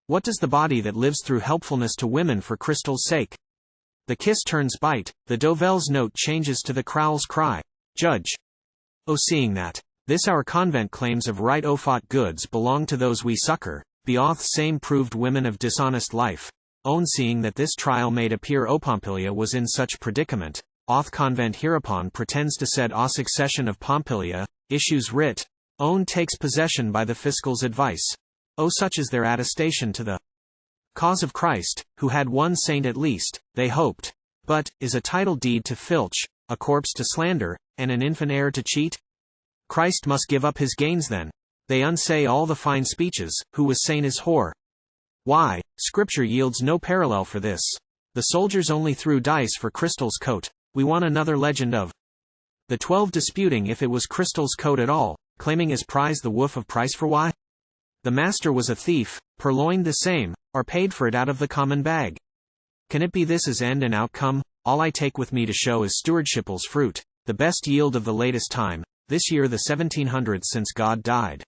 What does the body that lives through helpfulness to women for crystal's sake? The kiss turns bite, the dovel's note changes to the crowl's cry. Judge. Oh seeing that, this our convent claims of right fought goods belong to those we succor, beoth same proved women of dishonest life. Own seeing that this trial made appear Pompilia was in such predicament, Oth convent hereupon pretends to said a succession of Pompilia, issues writ, own takes possession by the fiscal's advice. Oh such is their attestation to the cause of Christ, who had one saint at least, they hoped. But, is a title deed to filch, a corpse to slander, and an infant heir to cheat? Christ must give up his gains then. They unsay all the fine speeches, who was saint is whore. Why, Scripture yields no parallel for this. The soldiers only threw dice for Crystal's coat. We want another legend of the 12 disputing if it was Crystal's coat at all, claiming as prize the woof of price for why? The master was a thief, purloined the same, or paid for it out of the common bag. Can it be this as end and outcome? All I take with me to show is stewardship's fruit, the best yield of the latest time, this year the 1700s since God died.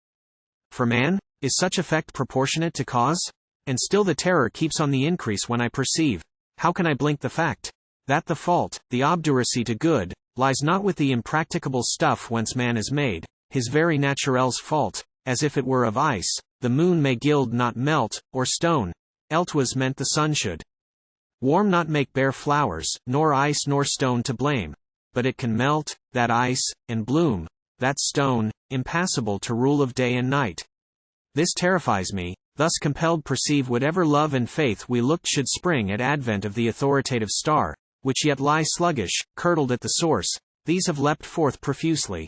For man, is such effect proportionate to cause? And still the terror keeps on the increase when I perceive, how can I blink the fact, that the fault, the obduracy to good, lies not with the impracticable stuff whence man is made, his very naturel's fault, as if it were of ice, the moon may gild not melt, or stone, else meant the sun should warm not make bare flowers, nor ice nor stone to blame, but it can melt, that ice, and bloom, that stone, impassable to rule of day and night. This terrifies me, thus compelled perceive whatever love and faith we looked should spring at advent of the authoritative star, which yet lie sluggish, curdled at the source, these have leapt forth profusely.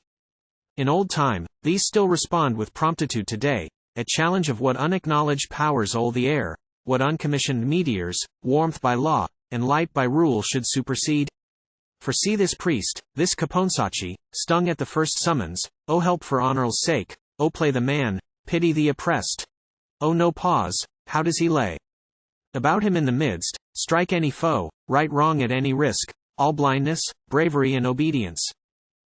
In old time, these still respond with promptitude today, at challenge of what unacknowledged powers o'er the air, what uncommissioned meteors, warmth by law, and light by rule should supersede. For see this priest, this Caponsacchi, stung at the first summons, O help for honor's sake, O play the man, pity the oppressed. O no pause, how does he lay about him in the midst, strike any foe, right wrong at any risk, all blindness, bravery and obedience.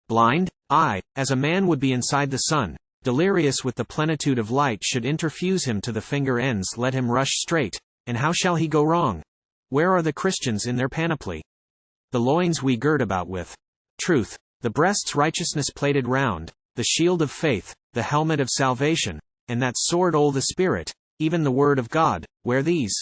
Blind? Aye, as a man would be inside the sun, delirious with the plenitude of light should interfuse him to the finger ends let him rush straight, and how shall he go wrong? Where are the Christians in their panoply? The loins we gird about with truth, the breast's righteousness plated round, the shield of faith, the helmet of salvation, and that sword o' the Spirit, even the word of God, where these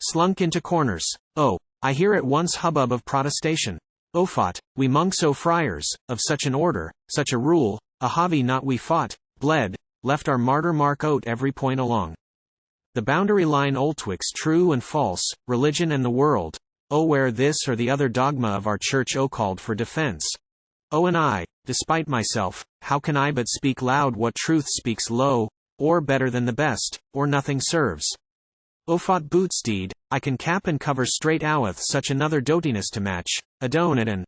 slunk into corners. Oh, I hear at once hubbub of protestation. O fought, we monks O friars, of such an order, such a rule, Ahavi not we fought, bled, left our martyr mark out every point along the boundary line oltwixt true and false, religion and the world. O where this or the other dogma of our church o called for defense. O and I, despite myself, how can I but speak loud what truth speaks low, or better than the best, or nothing serves. O fought bootsteed, I can cap and cover straight outwith such another dotiness to match, adone at an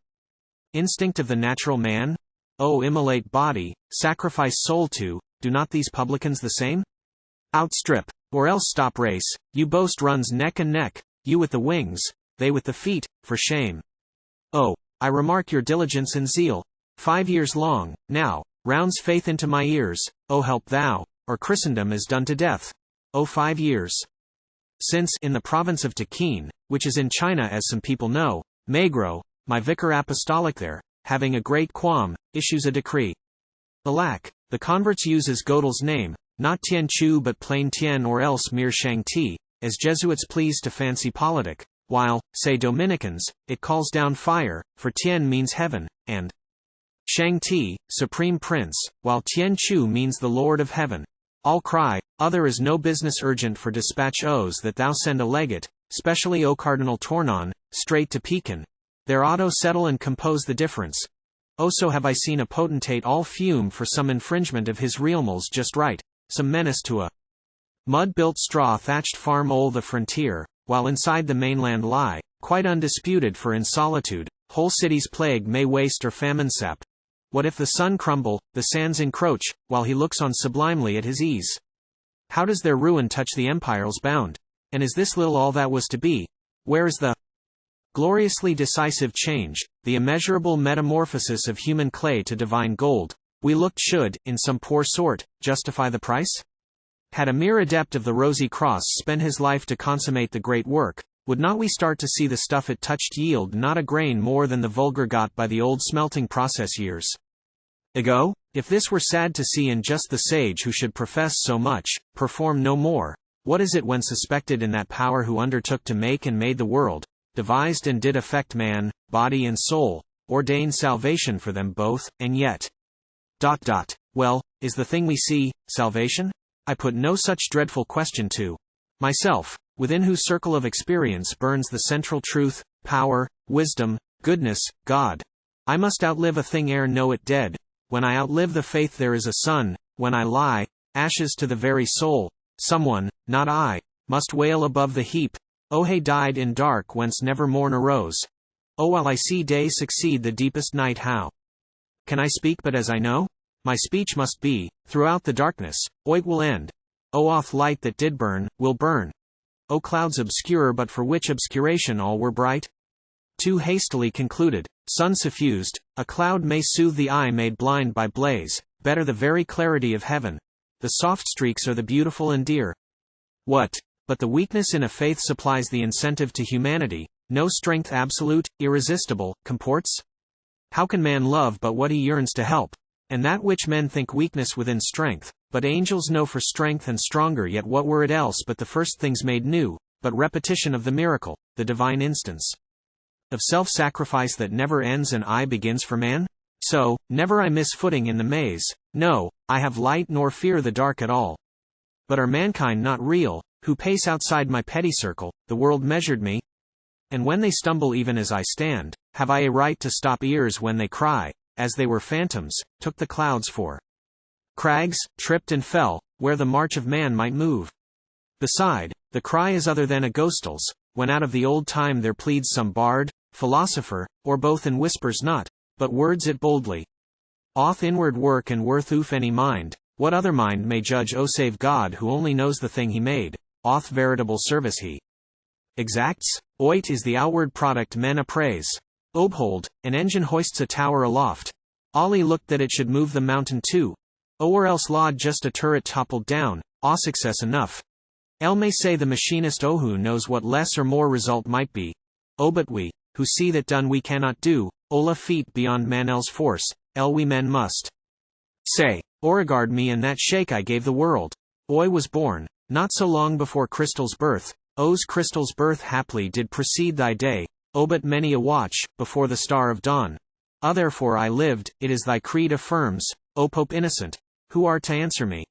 instinct of the natural man? O immolate body, sacrifice soul to, do not these publicans the same? Outstrip, or else stop race, you boast runs neck and neck, you with the wings, they with the feet, for shame. Oh, I remark your diligence and zeal. 5 years long, now, rounds faith into my ears, O help thou, or Christendom is done to death. O 5 years. Since, in the province of Tekin, which is in China as some people know, Magro, my vicar apostolic there, having a great qualm, issues a decree. Alack, the converts uses Godel's name, not Tien Chu but plain Tien or else mere Shang Ti, as Jesuits please to fancy politic, while, say Dominicans, it calls down fire, for Tien means heaven, and Shang Ti, supreme prince, while Tien Chu means the Lord of heaven. All cry, other is no business urgent for dispatch O's that thou send a legate, specially O Cardinal Tournon, straight to Pekin. There auto settle and compose the difference. Oh so have I seen a potentate all fume for some infringement of his realmals just right, some menace to a mud-built straw-thatched farm o'er the frontier, while inside the mainland lie, quite undisputed for in solitude, whole cities plague may waste or famine sap. What if the sun crumble, the sands encroach, while he looks on sublimely at his ease? How does their ruin touch the empire's bound? And is this little all that was to be? Where is the gloriously decisive change, the immeasurable metamorphosis of human clay to divine gold, we looked should, in some poor sort, justify the price? Had a mere adept of the rosy cross spent his life to consummate the great work, would not we start to see the stuff it touched yield not a grain more than the vulgar got by the old smelting process years ago? If this were sad to see in just the sage who should profess so much, perform no more, what is it when suspected in that power who undertook to make and made the world, devised and did affect man, body and soul, ordained salvation for them both, and yet… Well, is the thing we see, salvation? I put no such dreadful question to myself, within whose circle of experience burns the central truth, power, wisdom, goodness, God. I must outlive a thing ere know it dead. When I outlive the faith there is a sun, when I lie, ashes to the very soul, someone, not I, must wail above the heap. O hay died in dark whence never morn arose. O while I see day succeed the deepest night how can I speak but as I know? My speech must be, throughout the darkness, it will end. O off light that did burn, will burn. O clouds obscure but for which obscuration all were bright? Too hastily concluded, sun suffused, a cloud may soothe the eye made blind by blaze, better the very clarity of heaven. The soft streaks are the beautiful and dear. What? But the weakness in a faith supplies the incentive to humanity, no strength absolute, irresistible, comports? How can man love but what he yearns to help? And that which men think weakness within strength, but angels know for strength and stronger yet what were it else but the first things made new, but repetition of the miracle, the divine instance of self-sacrifice that never ends and I begins for man? So, never I miss footing in the maze, no, I have light nor fear the dark at all. But are mankind not real, who pace outside my petty circle, the world measured me? And when they stumble even as I stand, have I a right to stop ears when they cry, as they were phantoms, took the clouds for crags, tripped and fell, where the march of man might move? Beside, the cry is other than a ghostal's, when out of the old time there pleads some bard, philosopher, or both in whispers not, but words it boldly. Oth inward work and worth oof any mind, what other mind may judge o save God who only knows the thing he made, oth veritable service he exacts? Oit is the outward product men appraise. Behold, an engine hoists a tower aloft. Ali looked that it should move the mountain too. Or else laud just a turret toppled down, success enough. El may say the machinist who knows what less or more result might be. But we, who see that done we cannot do, la feet beyond manel's force, we men must say, regard me and that shake I gave the world. Oi was born, not so long before Crystal's birth, O's Crystal's birth haply did precede thy day, but many a watch, before the star of dawn. Therefore I lived, it is thy creed affirms, O Pope innocent, who art to answer me?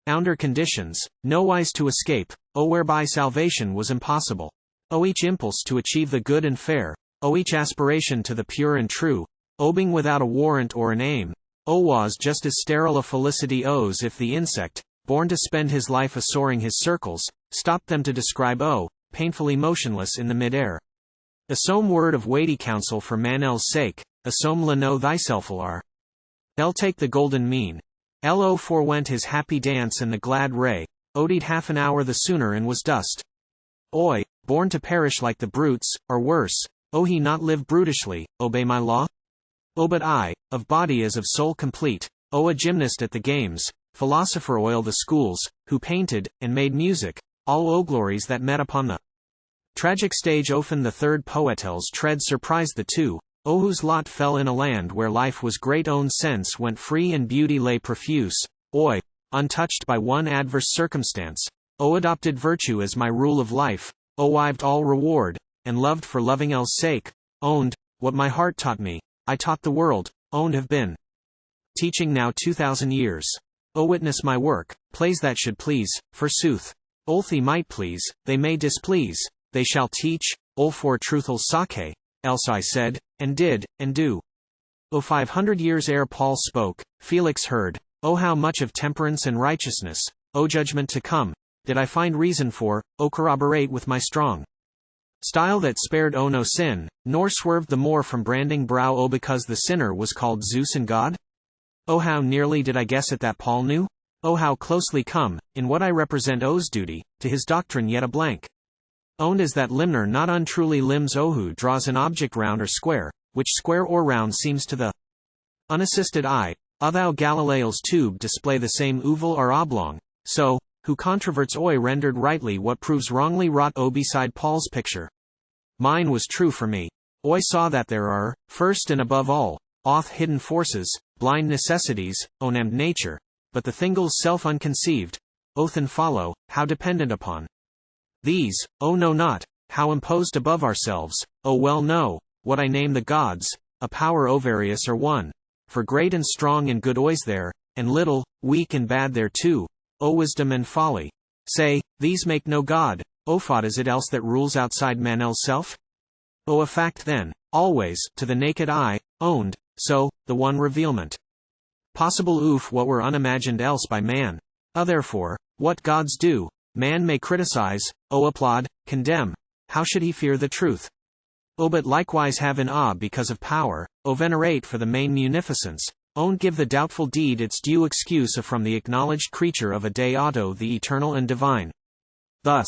Under conditions, nowise to escape, O whereby salvation was impossible. O each impulse to achieve the good and fair, O each aspiration to the pure and true, O being without a warrant or an aim, O was just as sterile a felicity O's if the insect, born to spend his life a-soaring his circles, stopped them to describe O, painfully motionless in the mid-air. A some word of weighty counsel for Manel's sake, a some la know thyself are. L take the golden mean. Lo forewent his happy dance and the glad ray, O'd half an hour the sooner and was dust. Oi, born to perish like the brutes, or worse, O he not live brutishly, obey my law? O but I, of body as of soul complete, O a gymnast at the games, philosopher oil the schools, who painted, and made music, all O glories that met upon the tragic stage often the third poetel's tread surprised the two, O whose lot fell in a land where life was great own sense went free and beauty lay profuse, Oi, untouched by one adverse circumstance, O adopted virtue as my rule of life, O wived all reward, and loved for loving L's sake, owned, what my heart taught me, I taught the world, owned have been teaching now 2000 years. O witness my work, plays that should please, forsooth. Olthe might please, they may displease, they shall teach, ol for truthful sake, else I said, and did, and do. O 500 years ere Paul spoke, Felix heard, O how much of temperance and righteousness, O judgment to come, did I find reason for, O corroborate with my strong style that spared O no sin, nor swerved the more from branding brow O because the sinner was called Zeus and God? O how nearly did I guess it that Paul knew? O how closely come, in what I represent O's duty, to his doctrine yet a blank. Owned as that limner not untruly limbs O who draws an object round or square, which square or round seems to the unassisted eye, O thou Galileo's tube display the same oval or oblong, so, who controverts Oi rendered rightly what proves wrongly wrought O beside Paul's picture. Mine was true for me. Oi saw that there are, first and above all, oth hidden forces, blind necessities, O named nature, but the thingle's self unconceived, oath and follow, how dependent upon these, O know not, how imposed above ourselves, O well know, what I name the gods, a power O various or one, for great and strong and good Ois there, and little, weak and bad there too, O wisdom and folly. Say, these make no God, O thought is it else that rules outside Manel's self? O a fact then, always, to the naked eye, owned, so, the one revealment. Possible oof what were unimagined else by man. Therefore, what gods do, man may criticize, O applaud, condemn, how should he fear the truth? O but likewise have in awe because of power, O venerate for the main munificence, own give the doubtful deed its due excuse from the acknowledged creature of a Deato the eternal and divine. Thus,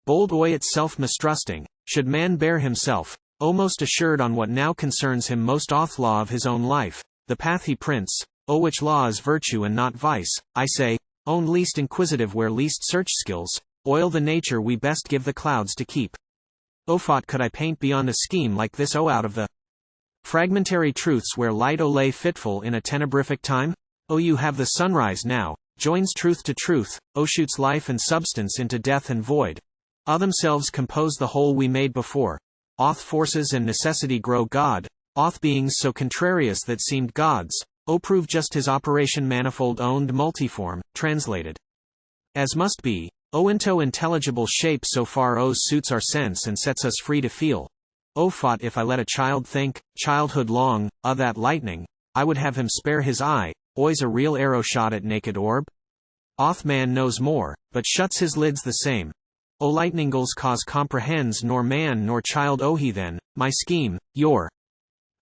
bold Oi itself mistrusting, should man bear himself, O most assured on what now concerns him most oth law of his own life, the path he prints, O which law is virtue and not vice, I say, own least inquisitive where least search skills, oil the nature we best give the clouds to keep. O thought could I paint beyond a scheme like this O out of the fragmentary truths where light O lay fitful in a tenebrific time? O you have the sunrise now, joins truth to truth, O shoots life and substance into death and void. O themselves compose the whole we made before. Oth forces and necessity grow God, oth beings so contrarious that seemed gods, O prove just his operation manifold owned multiform, translated as must be, O into intelligible shape so far O suits our sense and sets us free to feel. O thought if I let a child think, childhood long, that lightning, I would have him spare his eye, Oi's a real arrow shot at naked orb? Oth man knows more, but shuts his lids the same. O lightningles cause comprehends nor man nor child O he then, my scheme, your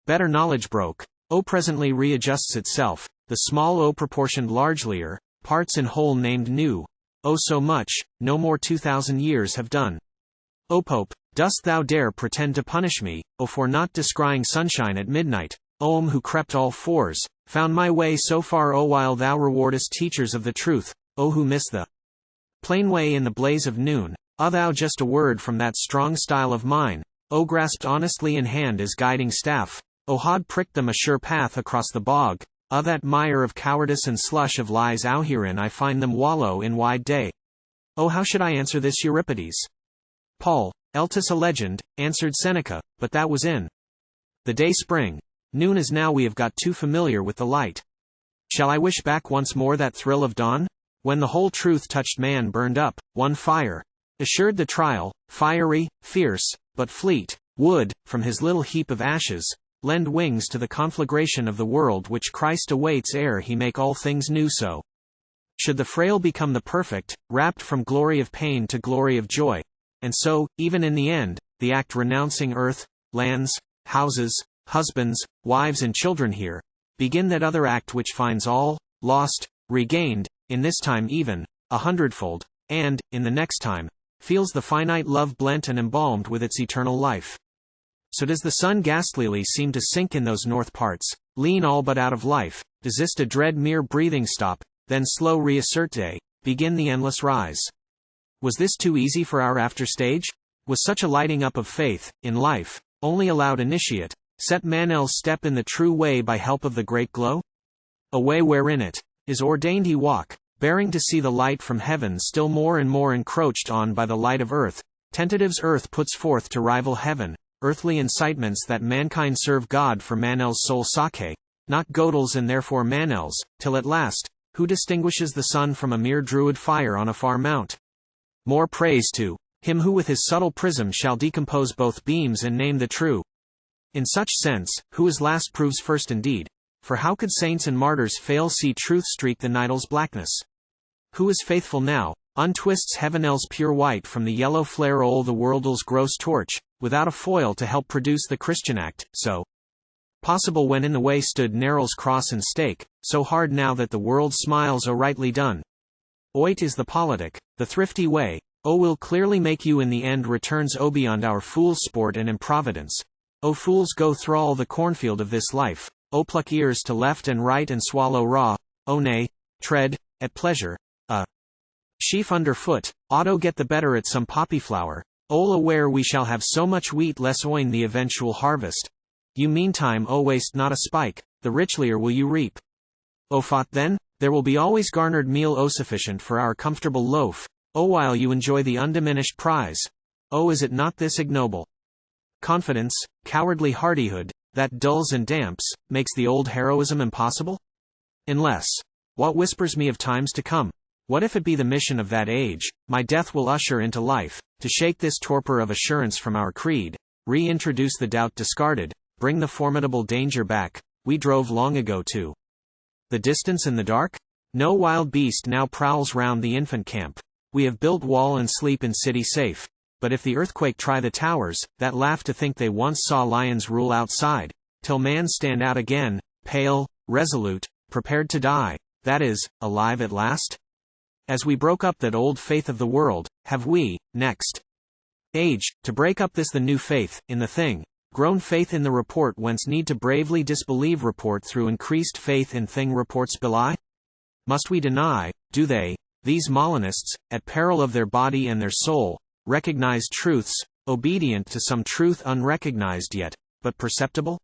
better knowledge broke, O presently readjusts itself, the small O proportioned largelier, parts and whole named new, O so much, no more 2000 years have done. O Pope, dost thou dare pretend to punish me, O for not descrying sunshine at midnight, O who crept all fours, found my way so far O while thou rewardest teachers of the truth, O who miss the plain way in the blaze of noon, O thou just a word from that strong style of mine, O grasped honestly in hand as guiding staff, O had pricked them a sure path across the bog, O that mire of cowardice and slush of lies out herein I find them wallow in wide day. O how should I answer this Euripides? Paul, Eltis a legend, answered Seneca, but that was in the day spring. Noon is now we have got too familiar with the light. Shall I wish back once more that thrill of dawn? When the whole truth touched man burned up, one fire. Assured the trial, fiery, fierce, but fleet, would, from his little heap of ashes, lend wings to the conflagration of the world which Christ awaits ere he make all things new. So should the frail become the perfect, rapt from glory of pain to glory of joy. And so, even in the end, the act renouncing earth, lands, houses, husbands, wives and children here, begin that other act which finds all, lost, regained, in this time even, 100-fold, and, in the next time, feels the finite love blent and embalmed with its eternal life. So does the sun ghastlily seem to sink in those north parts, lean all but out of life, desist a dread mere breathing stop, then slow reassert day, begin the endless rise. Was this too easy for our after-stage? Was such a lighting up of faith, in life, only allowed initiate, set Manel's step in the true way by help of the great glow? A way wherein it is ordained he walk, bearing to see the light from heaven still more and more encroached on by the light of earth, tentatives earth puts forth to rival heaven, earthly incitements that mankind serve God for Manel's sole sake, not Gödel's and therefore Manel's, till at last, who distinguishes the sun from a mere druid fire on a far mount? More praise to him who with his subtle prism shall decompose both beams and name the true. In such sense, who is last proves first indeed, for how could saints and martyrs fail see truth streak the night's blackness? Who is faithful now, untwists heaven's pure white from the yellow flare o' the world's gross torch, without a foil to help produce the Christian act, so possible when in the way stood Narrow's cross and stake, so hard now that the world smiles o rightly done. Oit is the politic, the thrifty way, O will clearly make you in the end returns O beyond our fool's sport and improvidence. O fools go thrall the cornfield of this life, O pluck ears to left and right and swallow raw, O nay, tread, at pleasure, a sheaf underfoot, ought get the better at some poppy flower, O aware we shall have so much wheat less oin the eventual harvest. You meantime O waste not a spike, the richlier will you reap. O thought then, there will be always garnered meal O sufficient for our comfortable loaf, O while you enjoy the undiminished prize. O is it not this ignoble confidence, cowardly hardihood, that dulls and damps, makes the old heroism impossible? Unless, what whispers me of times to come? What if it be the mission of that age, my death will usher into life, to shake this torpor of assurance from our creed, reintroduce the doubt discarded, bring the formidable danger back, we drove long ago to the distance and the dark? No wild beast now prowls round the infant camp. We have built wall and sleep in city safe. But if the earthquake try the towers, that laugh to think they once saw lions rule outside, till man stand out again, pale, resolute, prepared to die, that is, alive at last? As we broke up that old faith of the world, have we, next age, to break up this the new faith, in the thing, grown faith in the report whence need to bravely disbelieve report through increased faith in thing reports belie? Must we deny, do they, these Molinists, at peril of their body and their soul, recognize truths, obedient to some truth unrecognized yet, but perceptible?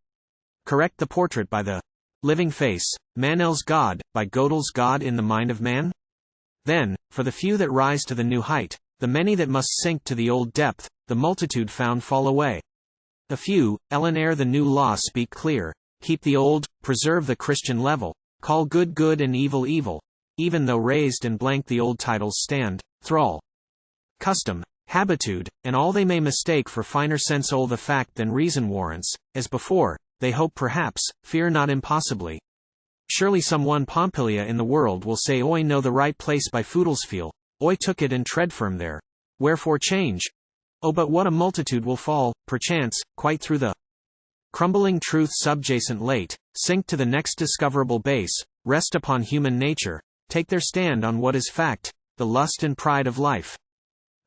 Correct the portrait by the living face, Manel's God, by Gödel's God in the mind of man? Then, for the few that rise to the new height, the many that must sink to the old depth, the multitude found fall away. A few, ellen ere the new law speak clear, keep the old, preserve the Christian level, call good good and evil evil, even though raised and blank the old titles stand, thrall, custom, habitude, and all they may mistake for finer sense the fact than reason warrants, as before, they hope perhaps, fear not impossibly. Surely some one Pompilia in the world will say Oi know the right place by Foodlesfeel, Oi took it and tread firm there. Wherefore change? Oh but what a multitude will fall, perchance, quite through the crumbling truth subjacent late, sink to the next discoverable base, rest upon human nature, take their stand on what is fact, the lust and pride of life.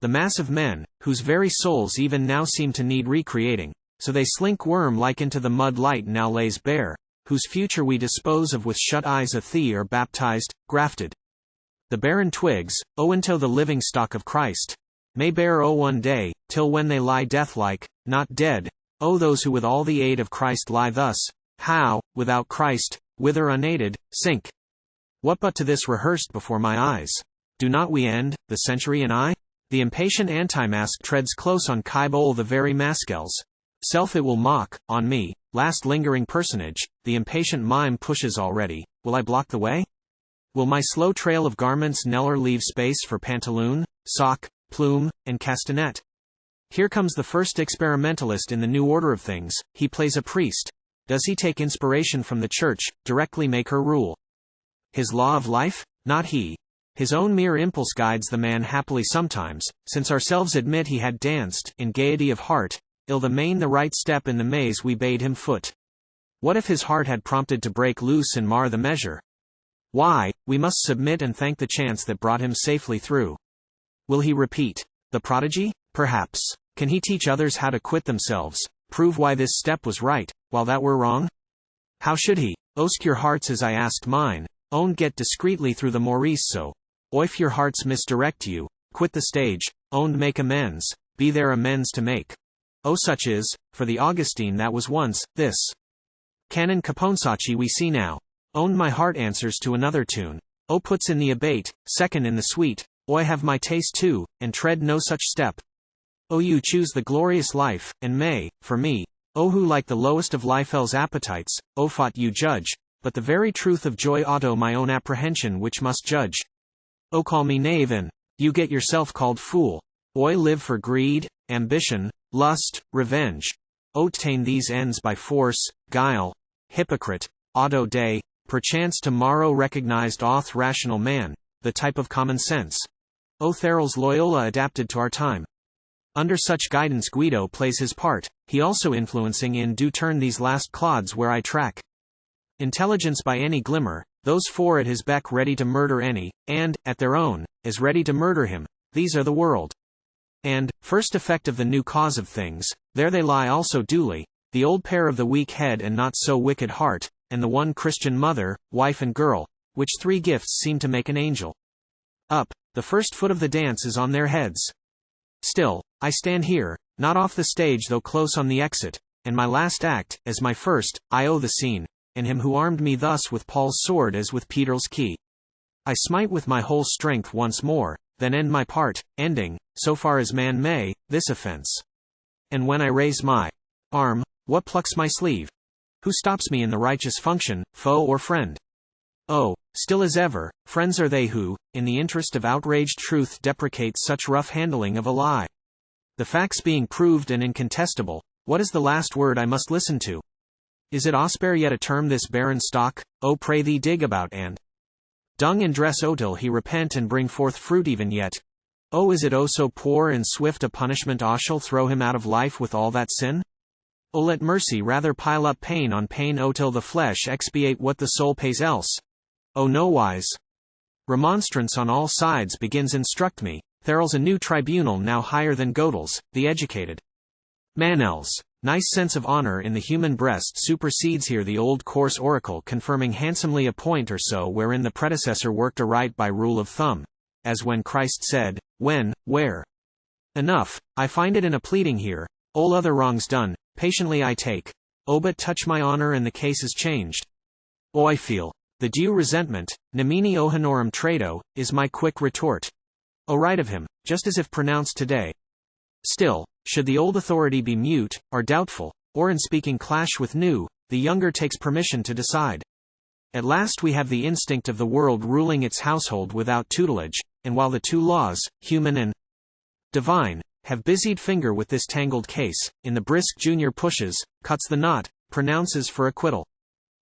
The mass of men, whose very souls even now seem to need recreating, so they slink worm-like into the mud light now lays bare, whose future we dispose of with shut eyes a thee are baptized, grafted. The barren twigs, into the living stock of Christ, may bear one day, till when they lie death-like, not dead, those who with all the aid of Christ lie thus, how, without Christ, wither unaided, sink. What but to this rehearsed before my eyes? Do not we end, the century and I? The impatient anti-mask treads close on Kybole the very maskels. Self it will mock, on me, last lingering personage, the impatient mime pushes already, will I block the way? Will my slow trail of garments never leave space for pantaloon, sock, plume, and castanet? Here comes the first experimentalist in the new order of things. He plays a priest. Does he take inspiration from the church, directly make her rule? His law of life? Not he. His own mere impulse guides the man happily sometimes, since ourselves admit he had danced, in gaiety of heart, ill the main the right step in the maze we bade him foot. What if his heart had prompted to break loose and mar the measure? Why, we must submit and thank the chance that brought him safely through. Will he repeat the prodigy? Perhaps. Can he teach others how to quit themselves, prove why this step was right, while that were wrong? How should he? Osk your hearts as I asked mine, own get discreetly through the Maurice so. If your hearts misdirect you, quit the stage, owned make amends, be there amends to make. Oh such is, for the Augustine that was once, this. Canon Caponsacchi we see now. Owned my heart answers to another tune. O puts in the abate, second in the suite. I have my taste too, and tread no such step. O you choose the glorious life, and may, for me, O who like the lowest of life's appetites, O fought you judge, but the very truth of joy auto my own apprehension which must judge. O call me knave and, you get yourself called fool. I live for greed, ambition, lust, revenge. O attain these ends by force, guile, hypocrite, auto day, perchance tomorrow recognized auth rational man, the type of common sense. O Therals Loyola adapted to our time. Under such guidance Guido plays his part, he also influencing in due turn these last clods where I track. Intelligence by any glimmer, those four at his beck ready to murder any, and, at their own, as ready to murder him, these are the world. And, first effect of the new cause of things, there they lie also duly, the old pair of the weak head and not so wicked heart, and the one Christian mother, wife and girl, which three gifts seem to make an angel. Up, the first foot of the dance is on their heads. Still, I stand here, not off the stage though close on the exit, and my last act, as my first, I owe the scene, and him who armed me thus with Paul's sword as with Peter's key. I smite with my whole strength once more, then end my part, ending, so far as man may, this offense. And when I raise my arm, what plucks my sleeve? Who stops me in the righteous function, foe or friend? Oh, still as ever, friends are they who, in the interest of outraged truth deprecate such rough handling of a lie. The facts being proved and incontestable, what is the last word I must listen to? Is it asper yet a term this barren stock, O pray thee dig about and dung and dress O till he repent and bring forth fruit even yet? Oh is it so poor and swift a punishment I shall throw him out of life with all that sin? O let mercy rather pile up pain on pain O till the flesh expiate what the soul pays else. O nowise. Remonstrance on all sides begins instruct me, Therals a new tribunal now higher than Gödel's, the educated Manel's. Nice sense of honor in the human breast supersedes here the old coarse oracle confirming handsomely a point or so wherein the predecessor worked aright by rule of thumb, as when Christ said, when, where. Enough, I find it in a pleading here, all other wrongs done, patiently I take, oh but touch my honor and the case is changed. Oh I feel, the due resentment, nemini o honorum trado, is my quick retort. Oh right of him, just as if pronounced today. Still, should the old authority be mute, or doubtful, or in speaking clash with new, the younger takes permission to decide. At last we have the instinct of the world ruling its household without tutelage, and while the two laws, human and divine, have busied finger with this tangled case, in the brisk junior pushes, cuts the knot, pronounces for acquittal.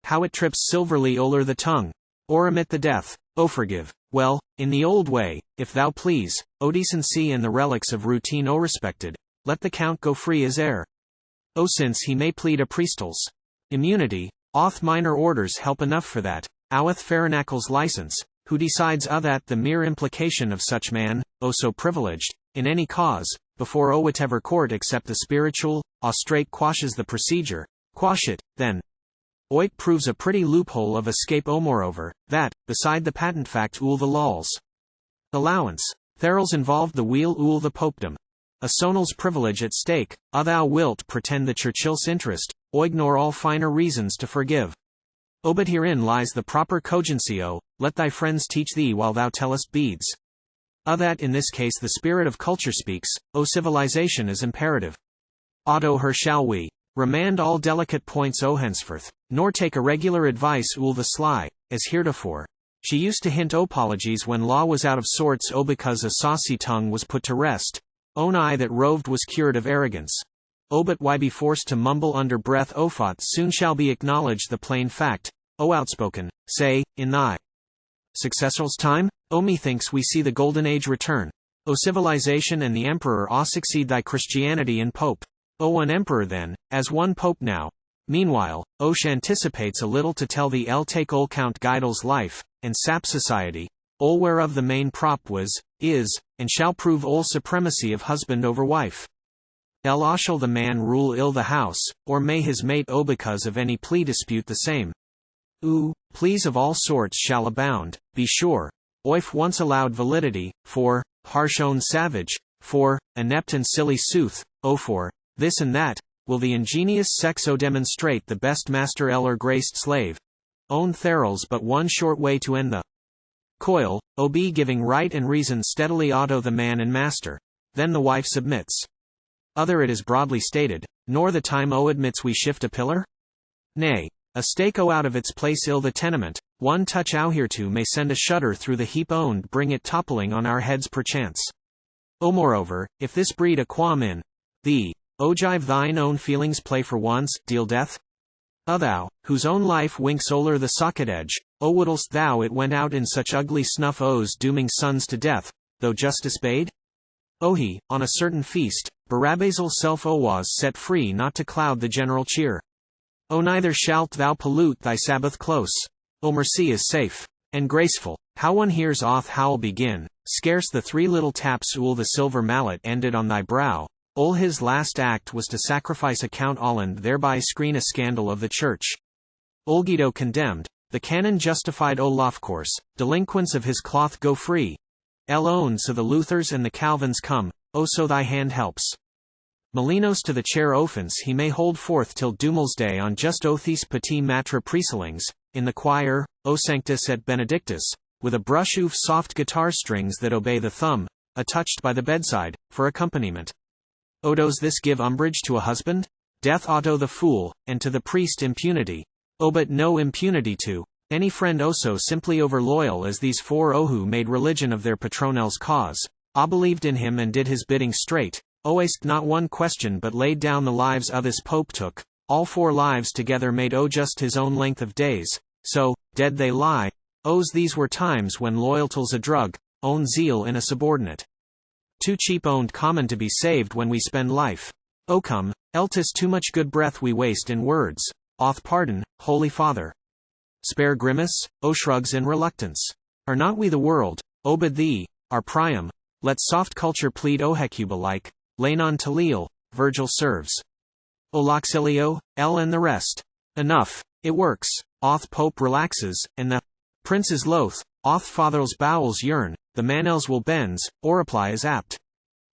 How it trips silverly o'er the tongue. Or omit the death, O forgive. Well, in the old way, if thou please, O decency and the relics of routine O respected, let the count go free as heir. O since he may plead a priest's immunity, auth minor orders help enough for that, outh Farinacle's license, who decides that the mere implication of such man, O so privileged, in any cause, before O whatever court except the spiritual, straight quashes the procedure, quash it, then. Oit proves a pretty loophole of escape O moreover, that, beside the patent fact the law's allowance, Therals involved the wheel the popedom. A sonal's privilege at stake, thou wilt pretend the Churchill's interest, ignore all finer reasons to forgive. O but herein lies the proper cogency O, let thy friends teach thee while thou tellest beads. That in this case the spirit of culture speaks, O civilization is imperative. Auto her shall we remand all delicate points O henceforth, nor take irregular advice the sly, as heretofore. She used to hint apologies when law was out of sorts, because a saucy tongue was put to rest. Own eye that roved was cured of arrogance. But why be forced to mumble under breath? Thought soon shall be acknowledged the plain fact. Outspoken, say, in thy successor's time? Methinks we see the golden age return. Civilization and the emperor succeed thy Christianity and pope. One emperor then, as one pope now. Meanwhile, sh anticipates a little to tell thee. Take Count Guidel's life, and sap society, whereof the main prop was, is, and shall prove supremacy of husband over wife. Shall the man rule ill the house, or may his mate because of any plea dispute the same. Pleas of all sorts shall abound, be sure. If once allowed validity, for, harsh owned savage, for, inept and silly sooth, for, this and that, will the ingenious sex demonstrate the best master or graced slave. Therals but one short way to end the coil, be giving right and reason steadily the man and master. Then the wife submits. Other it is broadly stated, nor the time admits we shift a pillar? Nay, a stake out of its place the tenement, one touch hereto may send a shudder through the heap bring it toppling on our heads perchance. Moreover, if this breed a qualm in thee, jive thine own feelings play for once, deal death? Thou, whose own life winks o'er the socket edge, wouldst thou it went out in such ugly snuff dooming sons to death, though justice bade? He, on a certain feast, Barabbasal self was set free not to cloud the general cheer. Neither shalt thou pollute thy Sabbath close. Mercy is safe and graceful. How one hears howl begin, scarce the 3 little taps the silver mallet ended on thy brow. His last act was to sacrifice a Count Holland, thereby screen a scandal of the church. Guido condemned, the canon justified Lofcourse, delinquents of his cloth go free. Own so the Luthers and the Calvins come, so thy hand helps. Molinos to the chair offense he may hold forth till Dumel's day on just Othis petit matre preselings, in the choir, O sanctus et benedictus, with a brush soft guitar strings that obey the thumb, touched by the bedside, for accompaniment. Does this give umbrage to a husband? Death the fool, and to the priest impunity. But no impunity to any friend so simply over loyal as these 4 who made religion of their patronel's cause, believed in him and did his bidding straight, asked not one question but laid down the lives this pope took, all 4 lives together made just his own length of days, so, dead they lie. These were times when loyalty's a drug, zeal in a subordinate. Too cheap common to be saved when we spend life. Come, tis too much good breath we waste in words. Pardon, Holy Father. Spare grimace, shrugs and reluctance. Are not we the world, but thee, our priam? Let soft culture plead Hecuba like, Lanon Talil, Virgil serves. Loxilio, and the rest. Enough, it works. Pope relaxes, and the prince is loath. Father's bowels yearn, the manels will bends, reply is apt.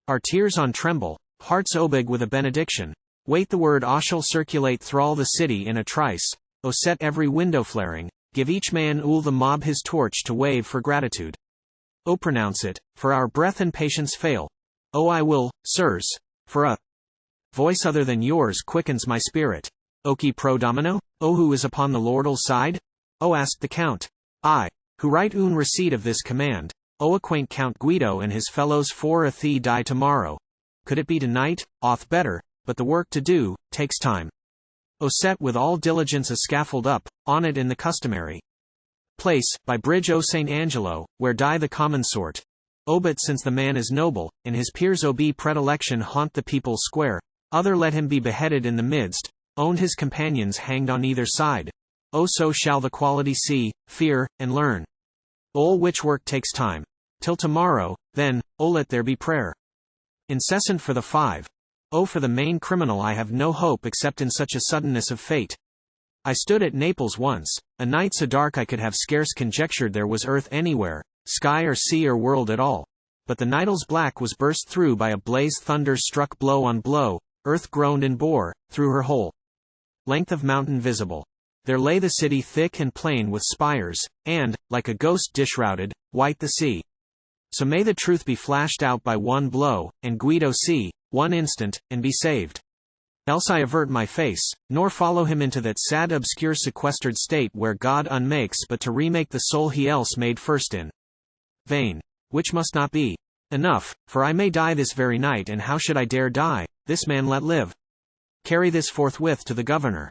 Our tears on tremble, hearts big with a benediction. Wait the word shall circulate thrall the city in a trice. Set every window flaring, give each man the mob his torch to wave for gratitude. Pronounce it, for our breath and patience fail. I will, sirs, for a voice other than yours quickens my spirit. Qui pro domino? Who is upon the lord's side? Asked the count. I, who write receipt of this command. Acquaint Count Guido and his fellows for thee die tomorrow. Could it be tonight? Better, but the work to do takes time. Set with all diligence a scaffold up, on it in the customary place, by bridge St. Angelo, where die the common sort. But since the man is noble, and his peers predilection haunt the people's square, other let him be beheaded in the midst, his companions hanged on either side. So shall the quality see, fear, and learn. Which work takes time. Till tomorrow, then, let there be prayer. Incessant for the 5. For the main criminal I have no hope except in such a suddenness of fate. I stood at Naples once, a night so dark I could have scarce conjectured there was earth anywhere, sky or sea or world at all. But the night's black was burst through by a blaze thunder struck blow on blow, earth groaned and bore, through her whole length of mountain visible. There lay the city thick and plain with spires, and, like a ghost dish-routed, white the sea. So may the truth be flashed out by one blow, and Guido see, one instant, and be saved. Else I avert my face, nor follow him into that sad obscure sequestered state where God unmakes but to remake the soul he else made first in vain. Which must not be. Enough, for I may die this very night, and how should I dare die? This man let live. Carry this forthwith to the governor.